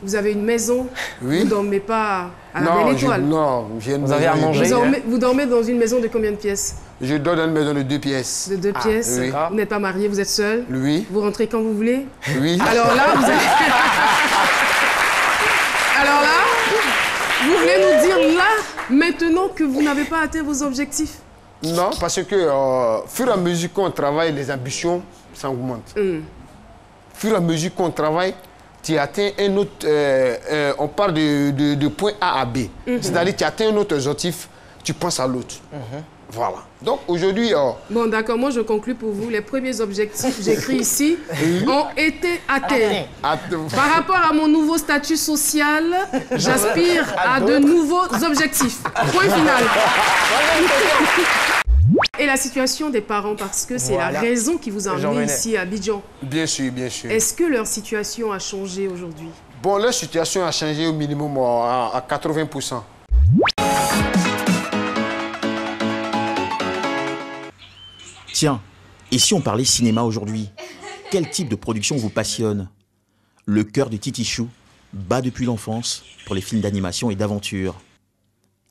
Speaker 2: Vous avez une maison.
Speaker 10: Oui.
Speaker 2: Vous ne dormez pas à la Belle Étoile.
Speaker 10: Non,
Speaker 11: vous avez à manger.
Speaker 2: Vous dormez dans une maison de combien de pièces?
Speaker 10: Je dors dans une maison de 2 pièces.
Speaker 2: De 2 pièces.
Speaker 10: Oui.
Speaker 2: Vous n'êtes pas marié, vous êtes seul.
Speaker 10: Oui.
Speaker 2: Vous rentrez quand vous voulez.
Speaker 10: Oui.
Speaker 2: Alors là, vous avez... Alors là, vous voulez nous dire là, maintenant, que vous n'avez pas atteint vos objectifs?
Speaker 10: Non, parce que fur et à mesure qu'on travaille, les ambitions s'augmentent. Fur et à mesure qu'on travaille, tu atteins un autre... on part de point A à B. C'est-à-dire que tu atteins un autre objectif, tu penses à l'autre. Voilà. Donc aujourd'hui...
Speaker 2: Bon, d'accord, moi je conclus pour vous. Les premiers objectifs, j'écris ici, ont été atteints. Par rapport à mon nouveau statut social, j'aspire à de nouveaux objectifs. Point final. Et la situation des parents, parce que c'est la raison qui vous a amené ici à Abidjan.
Speaker 10: Bien sûr, bien sûr.
Speaker 2: Est-ce que leur situation a changé aujourd'hui?
Speaker 10: Bon, leur situation a changé au minimum à 80%.
Speaker 12: Tiens, et si on parlait cinéma aujourd'hui? Quel type de production vous passionne? Le cœur de Titi Chou bat depuis l'enfance pour les films d'animation et d'aventure.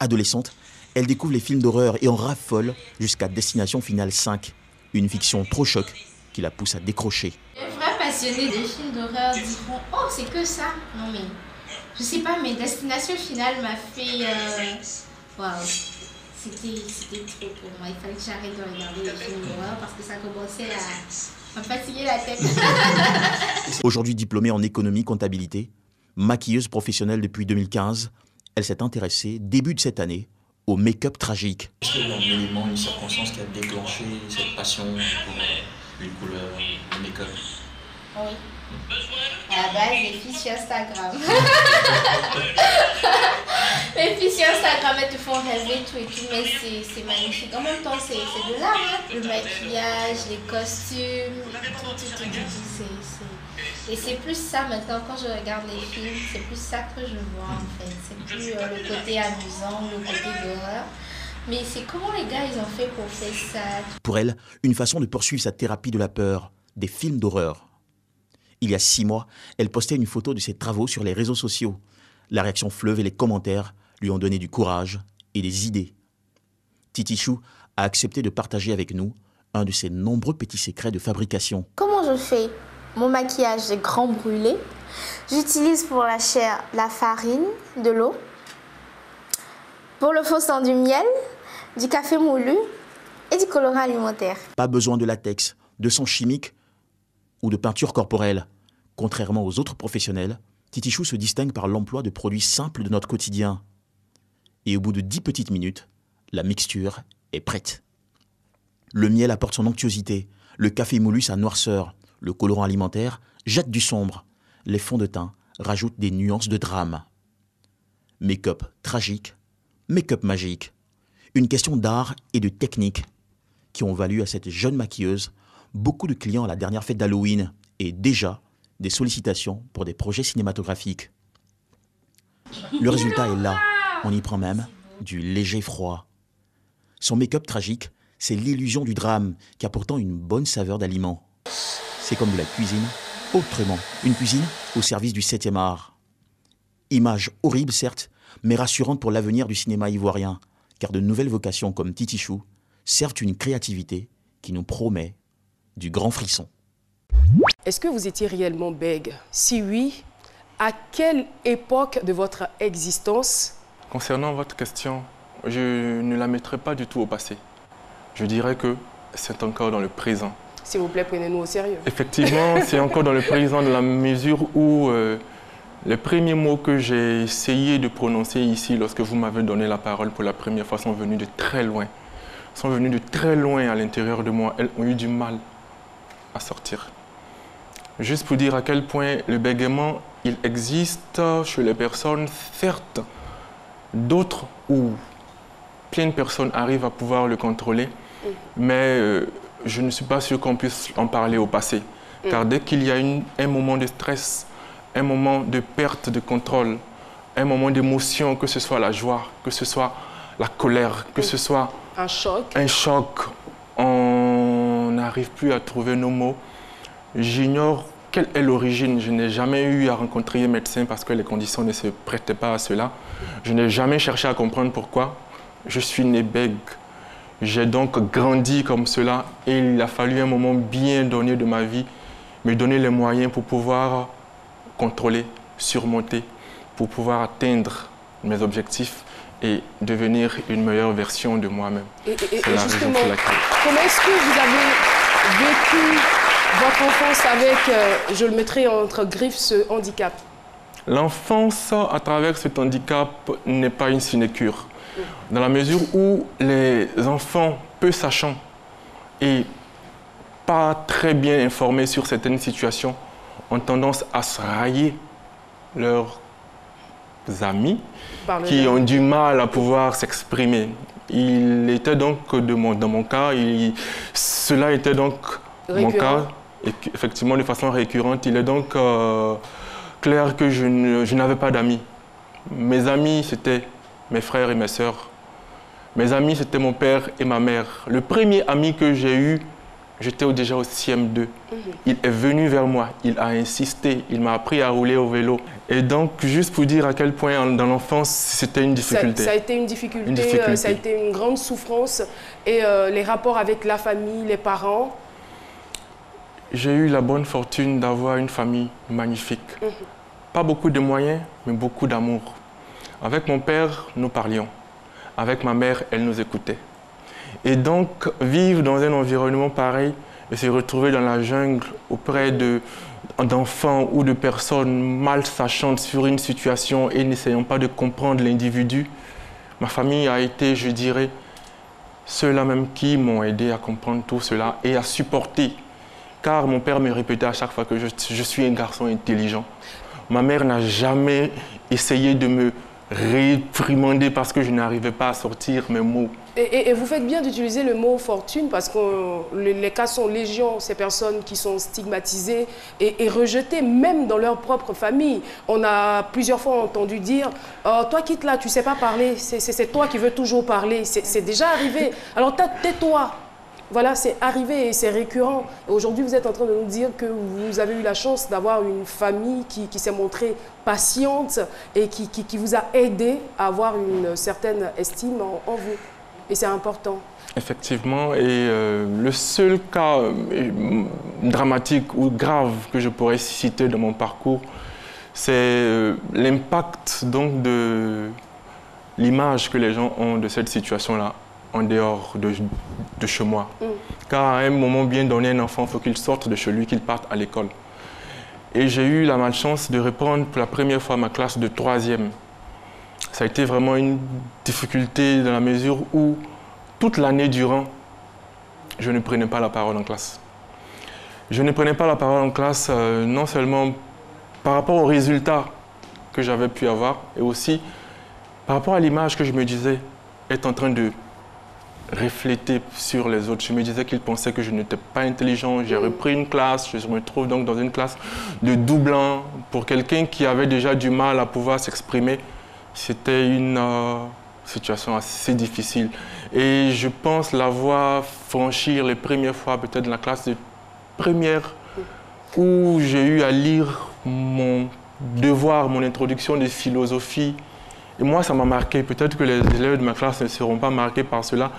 Speaker 12: Adolescente, elle découvre les films d'horreur et en raffole jusqu'à Destination Finale 5, une fiction trop choc qui la pousse à décrocher.
Speaker 13: Les vrais passionnés des films d'horreur diront « Oh, c'est que ça !» Non mais, je sais pas, mais Destination Finale m'a fait... Waouh, c'était trop pour moi. Il fallait que j'arrête de regarder les films d'horreur parce que ça commençait à me fatiguer la tête.
Speaker 12: Aujourd'hui diplômée en économie-comptabilité, maquilleuse professionnelle depuis 2015, elle s'est intéressée, début de cette année, au make-up tragique.
Speaker 14: Est-ce qu'il y a un élément, une circonstance qui a déclenché cette passion pour une couleur, le make-up?
Speaker 13: Oui. À la base, les filles sur Instagram. Les filles sur Instagram, elles te font rêver, tout et tout, mais c'est magnifique. En même temps, c'est de l'art, hein. Le maquillage, les costumes, tout. Et c'est plus ça maintenant, quand je regarde les films, c'est plus ça que je vois en fait. C'est plus le côté amusant, le côté d'horreur. Mais c'est comment les gars, ils ont fait pour faire ça.
Speaker 12: Pour elle, une façon de poursuivre sa thérapie de la peur, des films d'horreur. Il y a 6 mois, elle postait une photo de ses travaux sur les réseaux sociaux. La réaction fleuve et les commentaires lui ont donné du courage et des idées. Titi Chou a accepté de partager avec nous un de ses nombreux petits secrets de fabrication.
Speaker 13: Comment je fais mon maquillage des grands brûlés? J'utilise pour la chair la farine, de l'eau. Pour le faux sang, du miel, du café moulu et du colorant alimentaire.
Speaker 12: Pas besoin de latex, de sang chimique ou de peinture corporelle. Contrairement aux autres professionnels, Titi Chou se distingue par l'emploi de produits simples de notre quotidien. Et au bout de 10 petites minutes, la mixture est prête. Le miel apporte son onctuosité, le café moulu sa noirceur, le colorant alimentaire jette du sombre, les fonds de teint rajoutent des nuances de drame. Make-up tragique, make-up magique, une question d'art et de technique qui ont valu à cette jeune maquilleuse beaucoup de clients à la dernière fête d'Halloween et déjà des sollicitations pour des projets cinématographiques. Le résultat est là, on y prend même du léger froid. Son make-up tragique, c'est l'illusion du drame qui a pourtant une bonne saveur d'aliment. C'est comme de la cuisine autrement, une cuisine au service du 7e art. Image horrible certes, mais rassurante pour l'avenir du cinéma ivoirien, car de nouvelles vocations comme Titichou servent une créativité qui nous promet du grand frisson.
Speaker 2: Est-ce que vous étiez réellement bègue? Si oui, à quelle époque de votre existence?
Speaker 15: Concernant votre question, je ne la mettrai pas du tout au passé. Je dirais que c'est encore dans le présent.
Speaker 2: S'il vous plaît, prenez-nous au sérieux.
Speaker 15: Effectivement, c'est encore dans le présent dans la mesure où les premiers mots que j'ai essayé de prononcer ici lorsque vous m'avez donné la parole pour la première fois sont venus de très loin. Sont venus de très loin à l'intérieur de moi. Elles ont eu du mal à sortir. Juste pour dire à quel point le bégaiement, il existe chez les personnes, certes, d'autres où plein de personnes arrivent à pouvoir le contrôler, mais je ne suis pas sûr qu'on puisse en parler au passé. Car dès qu'il y a un moment de stress, un moment de perte de contrôle, un moment d'émotion, que ce soit la joie, que ce soit la colère, que ce soit un choc, on n'arrive plus à trouver nos mots. J'ignore quelle est l'origine. Je n'ai jamais eu à rencontrer un médecin parce que les conditions ne se prêtaient pas à cela. Je n'ai jamais cherché à comprendre pourquoi. Je suis né bègue. J'ai donc grandi comme cela et il a fallu un moment bien donné de ma vie me donner les moyens pour pouvoir contrôler, surmonter, pour pouvoir atteindre mes objectifs et devenir une meilleure version de moi-même.
Speaker 2: Et justement, comment est-ce que vous avez vécu votre enfance avec, je le mettrai entre griffes, ce handicap?
Speaker 15: L'enfance à travers cet handicap n'est pas une sinécure. Dans la mesure où les enfants peu sachants et pas très bien informés sur certaines situations ont tendance à se railler leurs amis qui ont du mal à pouvoir s'exprimer. Il était donc, dans mon cas, cela était donc mon cas, et effectivement de façon récurrente. Il est donc clair que je n'avais pas d'amis. Mes amis, c'était mes frères et mes sœurs. Mes amis, c'était mon père et ma mère. Le premier ami que j'ai eu, j'étais déjà au CM2. Il est venu vers moi, il a insisté, il m'a appris à rouler au vélo. Et donc, juste pour dire à quel point dans l'enfance, c'était une difficulté.
Speaker 2: Ça a été une difficulté, ça a été une grande souffrance. Et les rapports avec la famille, les parents?
Speaker 15: J'ai eu la bonne fortune d'avoir une famille magnifique. Pas beaucoup de moyens, mais beaucoup d'amour. Avec mon père, nous parlions. Avec ma mère, elle nous écoutait. Et donc, vivre dans un environnement pareil et se retrouver dans la jungle auprès d'enfants ou de personnes mal sachantes sur une situation et n'essayant pas de comprendre l'individu, ma famille a été, je dirais, ceux-là même qui m'ont aidé à comprendre tout cela et à supporter. Car mon père me répétait à chaque fois que je suis un garçon intelligent. Ma mère n'a jamais essayé de me réprimander parce que je n'arrivais pas à sortir mes mots.
Speaker 2: Et vous faites bien d'utiliser le mot fortune parce que les cas sont légion, ces personnes qui sont stigmatisées et rejetées même dans leur propre famille. On a plusieurs fois entendu dire oh, « toi quitte là, tu ne sais pas parler, c'est toi qui veux toujours parler ». C'est déjà arrivé. Alors tais-toi. Voilà, c'est arrivé et c'est récurrent. Aujourd'hui, vous êtes en train de nous dire que vous avez eu la chance d'avoir une famille qui s'est montrée patiente et qui vous a aidé à avoir une certaine estime en vous. Et c'est important.
Speaker 15: Effectivement. Et le seul cas dramatique ou grave que je pourrais citer dans mon parcours, c'est l'impact donc de l'image que les gens ont de cette situation-là en dehors de chez moi. Car à un moment bien donné, un enfant, il faut qu'il sorte de chez lui, qu'il parte à l'école. Et j'ai eu la malchance de reprendre pour la première fois ma classe de 3e. Ça a été vraiment une difficulté dans la mesure où toute l'année durant, je ne prenais pas la parole en classe. Je ne prenais pas la parole en classe non seulement par rapport aux résultats que j'avais pu avoir, et aussi par rapport à l'image que je me disais être en train de refléter sur les autres. Je me disais qu'ils pensaient que je n'étais pas intelligent. J'ai repris une classe, je me trouve donc dans une classe de doublant. Pour quelqu'un qui avait déjà du mal à pouvoir s'exprimer, c'était une situation assez difficile. Et je pense l'avoir franchi les premières fois, peut-être dans la classe de première, où j'ai eu à lire mon devoir, mon introduction de philosophie. Et moi, ça m'a marqué. Peut-être que les élèves de ma classe ne seront pas marqués par cela,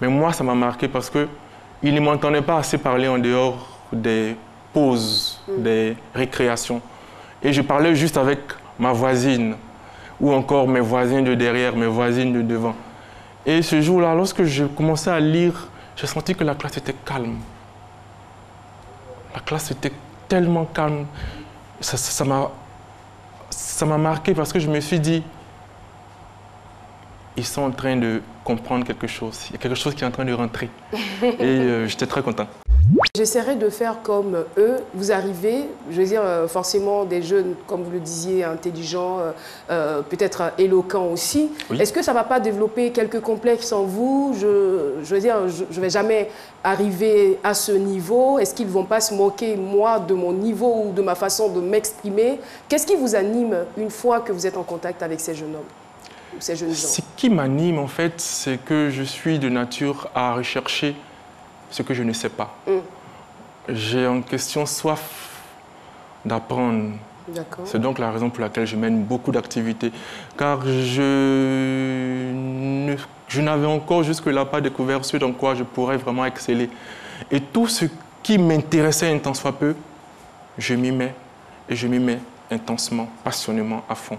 Speaker 15: mais moi, ça m'a marqué parce qu'ils ne m'entendaient pas assez parler en dehors des pauses, des récréations. Et je parlais juste avec ma voisine, ou encore mes voisins de derrière, mes voisines de devant. Et ce jour-là, lorsque j'ai commencé à lire, j'ai senti que la classe était calme. La classe était tellement calme. Ça m'a marqué parce que je me suis dit, ils sont en train de comprendre quelque chose. Il y a quelque chose qui est en train de rentrer. Et j'étais très content.
Speaker 2: J'essaierai de faire comme eux. Vous arrivez, je veux dire, forcément des jeunes, comme vous le disiez, intelligents, peut-être éloquents aussi. Oui. Est-ce que ça ne va pas développer quelques complexes en vous? Je veux dire, je ne vais jamais arriver à ce niveau. Est-ce qu'ils ne vont pas se moquer, moi, de mon niveau ou de ma façon de m'exprimer? Qu'est-ce qui vous anime une fois que vous êtes en contact avec ces jeunes hommes, ces jeunes gens?
Speaker 15: Ce qui m'anime, en fait, c'est que je suis de nature à rechercher ce que je ne sais pas. J'ai en question soif d'apprendre. C'est donc la raison pour laquelle je mène beaucoup d'activités. Car je n'avais encore jusque-là pas découvert ce dans quoi je pourrais vraiment exceller. Et tout ce qui m'intéressait un tant soit peu, je m'y mets. Et je m'y mets intensement, passionnément, à fond.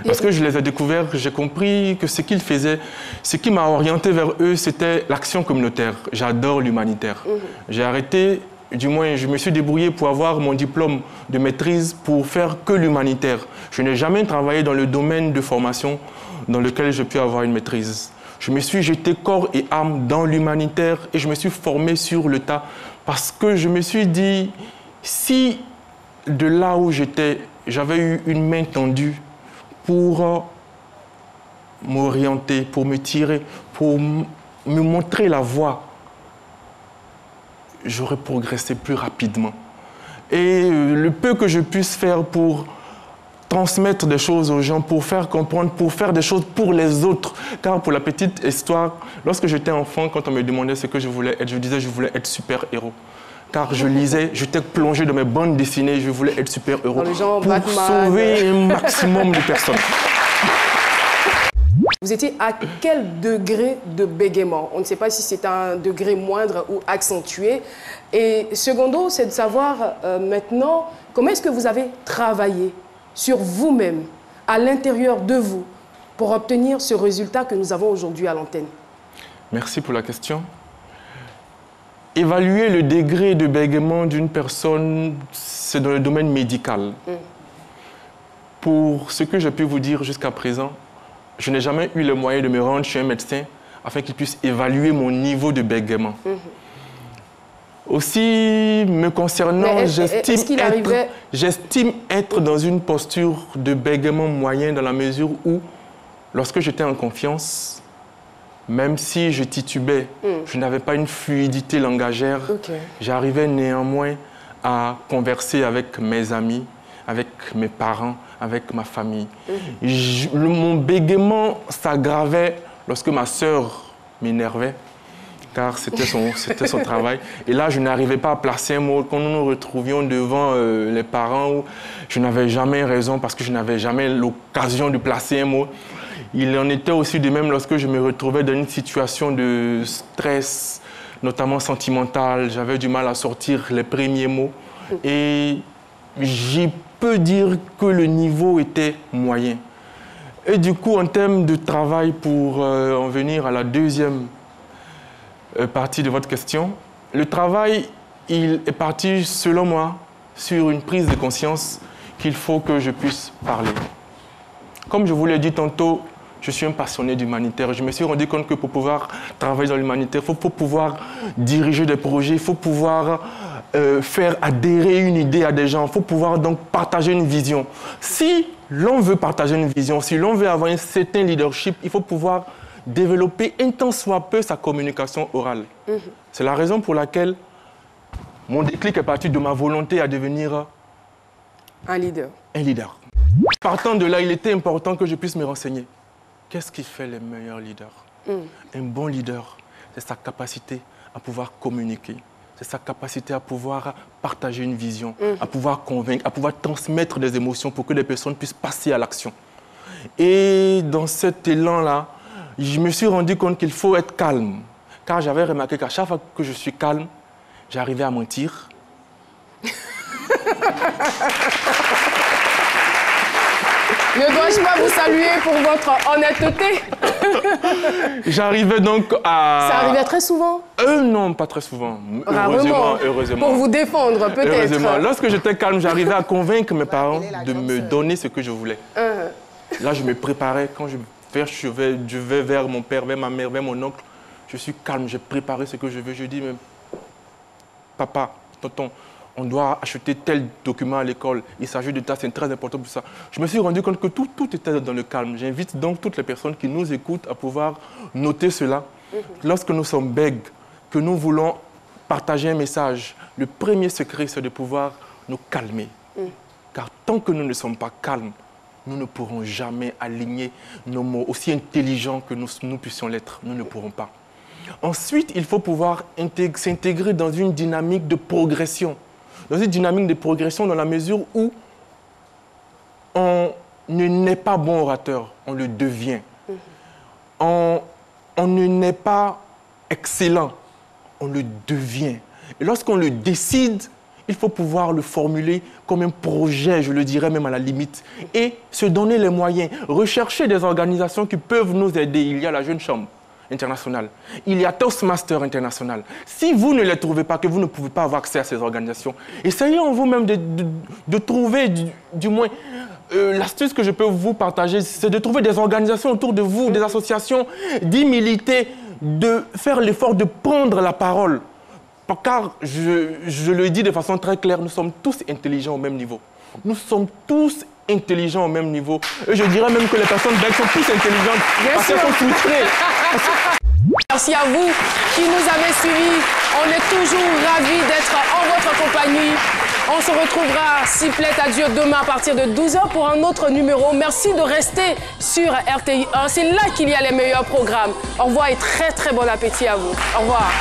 Speaker 15: Parce que je les ai découverts, j'ai compris que ce qu'ils faisaient, ce qui m'a orienté vers eux, c'était l'action communautaire. J'adore l'humanitaire. J'ai arrêté, du moins, je me suis débrouillé pour avoir mon diplôme de maîtrise pour faire que l'humanitaire. Je n'ai jamais travaillé dans le domaine de formation dans lequel je peux avoir une maîtrise. Je me suis jeté corps et âme dans l'humanitaire et je me suis formé sur le tas parce que je me suis dit, si de là où j'étais, j'avais eu une main tendue pour m'orienter, pour me tirer, pour me montrer la voie, j'aurais progressé plus rapidement. Et le peu que je puisse faire pour transmettre des choses aux gens, pour faire comprendre, pour faire des choses pour les autres. Car pour la petite histoire, lorsque j'étais enfant, quand on me demandait ce que je voulais être, je disais que je voulais être super-héros. Car je lisais, j'étais plongé dans mes bandes dessinées, je voulais être super-héros pour sauver un maximum de personnes.
Speaker 2: Vous étiez à quel degré de bégaiement? On ne sait pas si c'est un degré moindre ou accentué. Et secondo, c'est de savoir maintenant comment est-ce que vous avez travaillé sur vous-même, à l'intérieur de vous, pour obtenir ce résultat que nous avons aujourd'hui à l'antenne.
Speaker 15: Merci pour la question. Évaluer le degré de bégaiement d'une personne, c'est dans le domaine médical. Pour ce que j'ai pu vous dire jusqu'à présent, je n'ai jamais eu le moyen de me rendre chez un médecin afin qu'il puisse évaluer mon niveau de bégaiement. Aussi, me concernant, j'estime être dans une posture de bégaiement moyen dans la mesure où, lorsque j'étais en confiance, même si je titubais, je n'avais pas une fluidité langagère, j'arrivais néanmoins à converser avec mes amis, avec mes parents, avec ma famille. Mon bégaiement s'aggravait lorsque ma sœur m'énervait, car c'était son travail. Et là, je n'arrivais pas à placer un mot. Quand nous nous retrouvions devant les parents, je n'avais jamais raison parce que je n'avais jamais l'occasion de placer un mot. Il en était aussi de même lorsque je me retrouvais dans une situation de stress, notamment sentimental. J'avais du mal à sortir les premiers mots. Et je peux dire que le niveau était moyen. Et du coup, en termes de travail, pour en venir à la deuxième partie de votre question, le travail, il est parti, selon moi, sur une prise de conscience qu'il faut que je puisse parler. Comme je vous l'ai dit tantôt, je suis un passionné d'humanitaire. Je me suis rendu compte que pour pouvoir travailler dans l'humanitaire, il faut pouvoir diriger des projets, il faut pouvoir faire adhérer une idée à des gens, il faut pouvoir donc partager une vision. Si l'on veut partager une vision, si l'on veut avoir un certain leadership, il faut pouvoir développer un tant soit peu sa communication orale. C'est la raison pour laquelle mon déclic est parti de ma volonté à devenir
Speaker 2: un leader.
Speaker 15: Un leader. Partant de là, il était important que je puisse me renseigner. Qu'est-ce qui fait les meilleurs leaders? Un bon leader, c'est sa capacité à pouvoir communiquer. C'est sa capacité à pouvoir partager une vision, à pouvoir convaincre, à pouvoir transmettre des émotions pour que les personnes puissent passer à l'action. Et dans cet élan-là, je me suis rendu compte qu'il faut être calme. Car j'avais remarqué qu'à chaque fois que je suis calme, j'arrivais à mentir.
Speaker 2: Ne dois-je pas vous saluer pour votre honnêteté?
Speaker 15: J'arrivais donc à...
Speaker 2: Ça arrivait très souvent?
Speaker 15: Non, pas très souvent.
Speaker 2: Rarement.
Speaker 15: Heureusement.
Speaker 2: Pour vous défendre, peut-être.
Speaker 15: Heureusement. Lorsque j'étais calme, j'arrivais à convaincre mes parents de me donner ce que je voulais. Là, je me préparais. Quand je vais vers mon père, vers ma mère, vers mon oncle, je suis calme, j'ai préparé ce que je veux. Je dis, mais papa, tonton, on doit acheter tel document à l'école. Il s'agit de ça, c'est très important pour ça. Je me suis rendu compte que tout était dans le calme. J'invite donc toutes les personnes qui nous écoutent à pouvoir noter cela. Lorsque nous sommes bègues, que nous voulons partager un message, le premier secret, c'est de pouvoir nous calmer. Car tant que nous ne sommes pas calmes, nous ne pourrons jamais aligner nos mots, aussi intelligents que nous puissions l'être. Nous ne pourrons pas. Ensuite, il faut pouvoir s'intégrer dans une dynamique de progression. Dans une dynamique de progression dans la mesure où on ne n'est pas bon orateur, on le devient. On ne n'est pas excellent, on le devient. Et lorsqu'on le décide, il faut pouvoir le formuler comme un projet, je le dirais même à la limite, et se donner les moyens, rechercher des organisations qui peuvent nous aider. Il y a la Jeune Chambre internationale, il y a Toastmaster international. Si vous ne les trouvez pas, que vous ne pouvez pas avoir accès à ces organisations, essayez en vous-même de trouver, du moins, l'astuce que je peux vous partager, c'est de trouver des organisations autour de vous, des associations, d'y militer, de faire l'effort de prendre la parole. Car, je le dis de façon très claire, nous sommes tous intelligents au même niveau. Nous sommes tous intelligents au même niveau. Et je dirais même que les personnes bègues sont plus intelligentes parce qu'elles sont frustrées.
Speaker 2: Merci à vous qui nous avez suivis. On est toujours ravis d'être en votre compagnie. On se retrouvera, si plaît à Dieu, demain à partir de 12h pour un autre numéro. Merci de rester sur RTI 1. C'est là qu'il y a les meilleurs programmes. Au revoir et très très bon appétit à vous. Au revoir.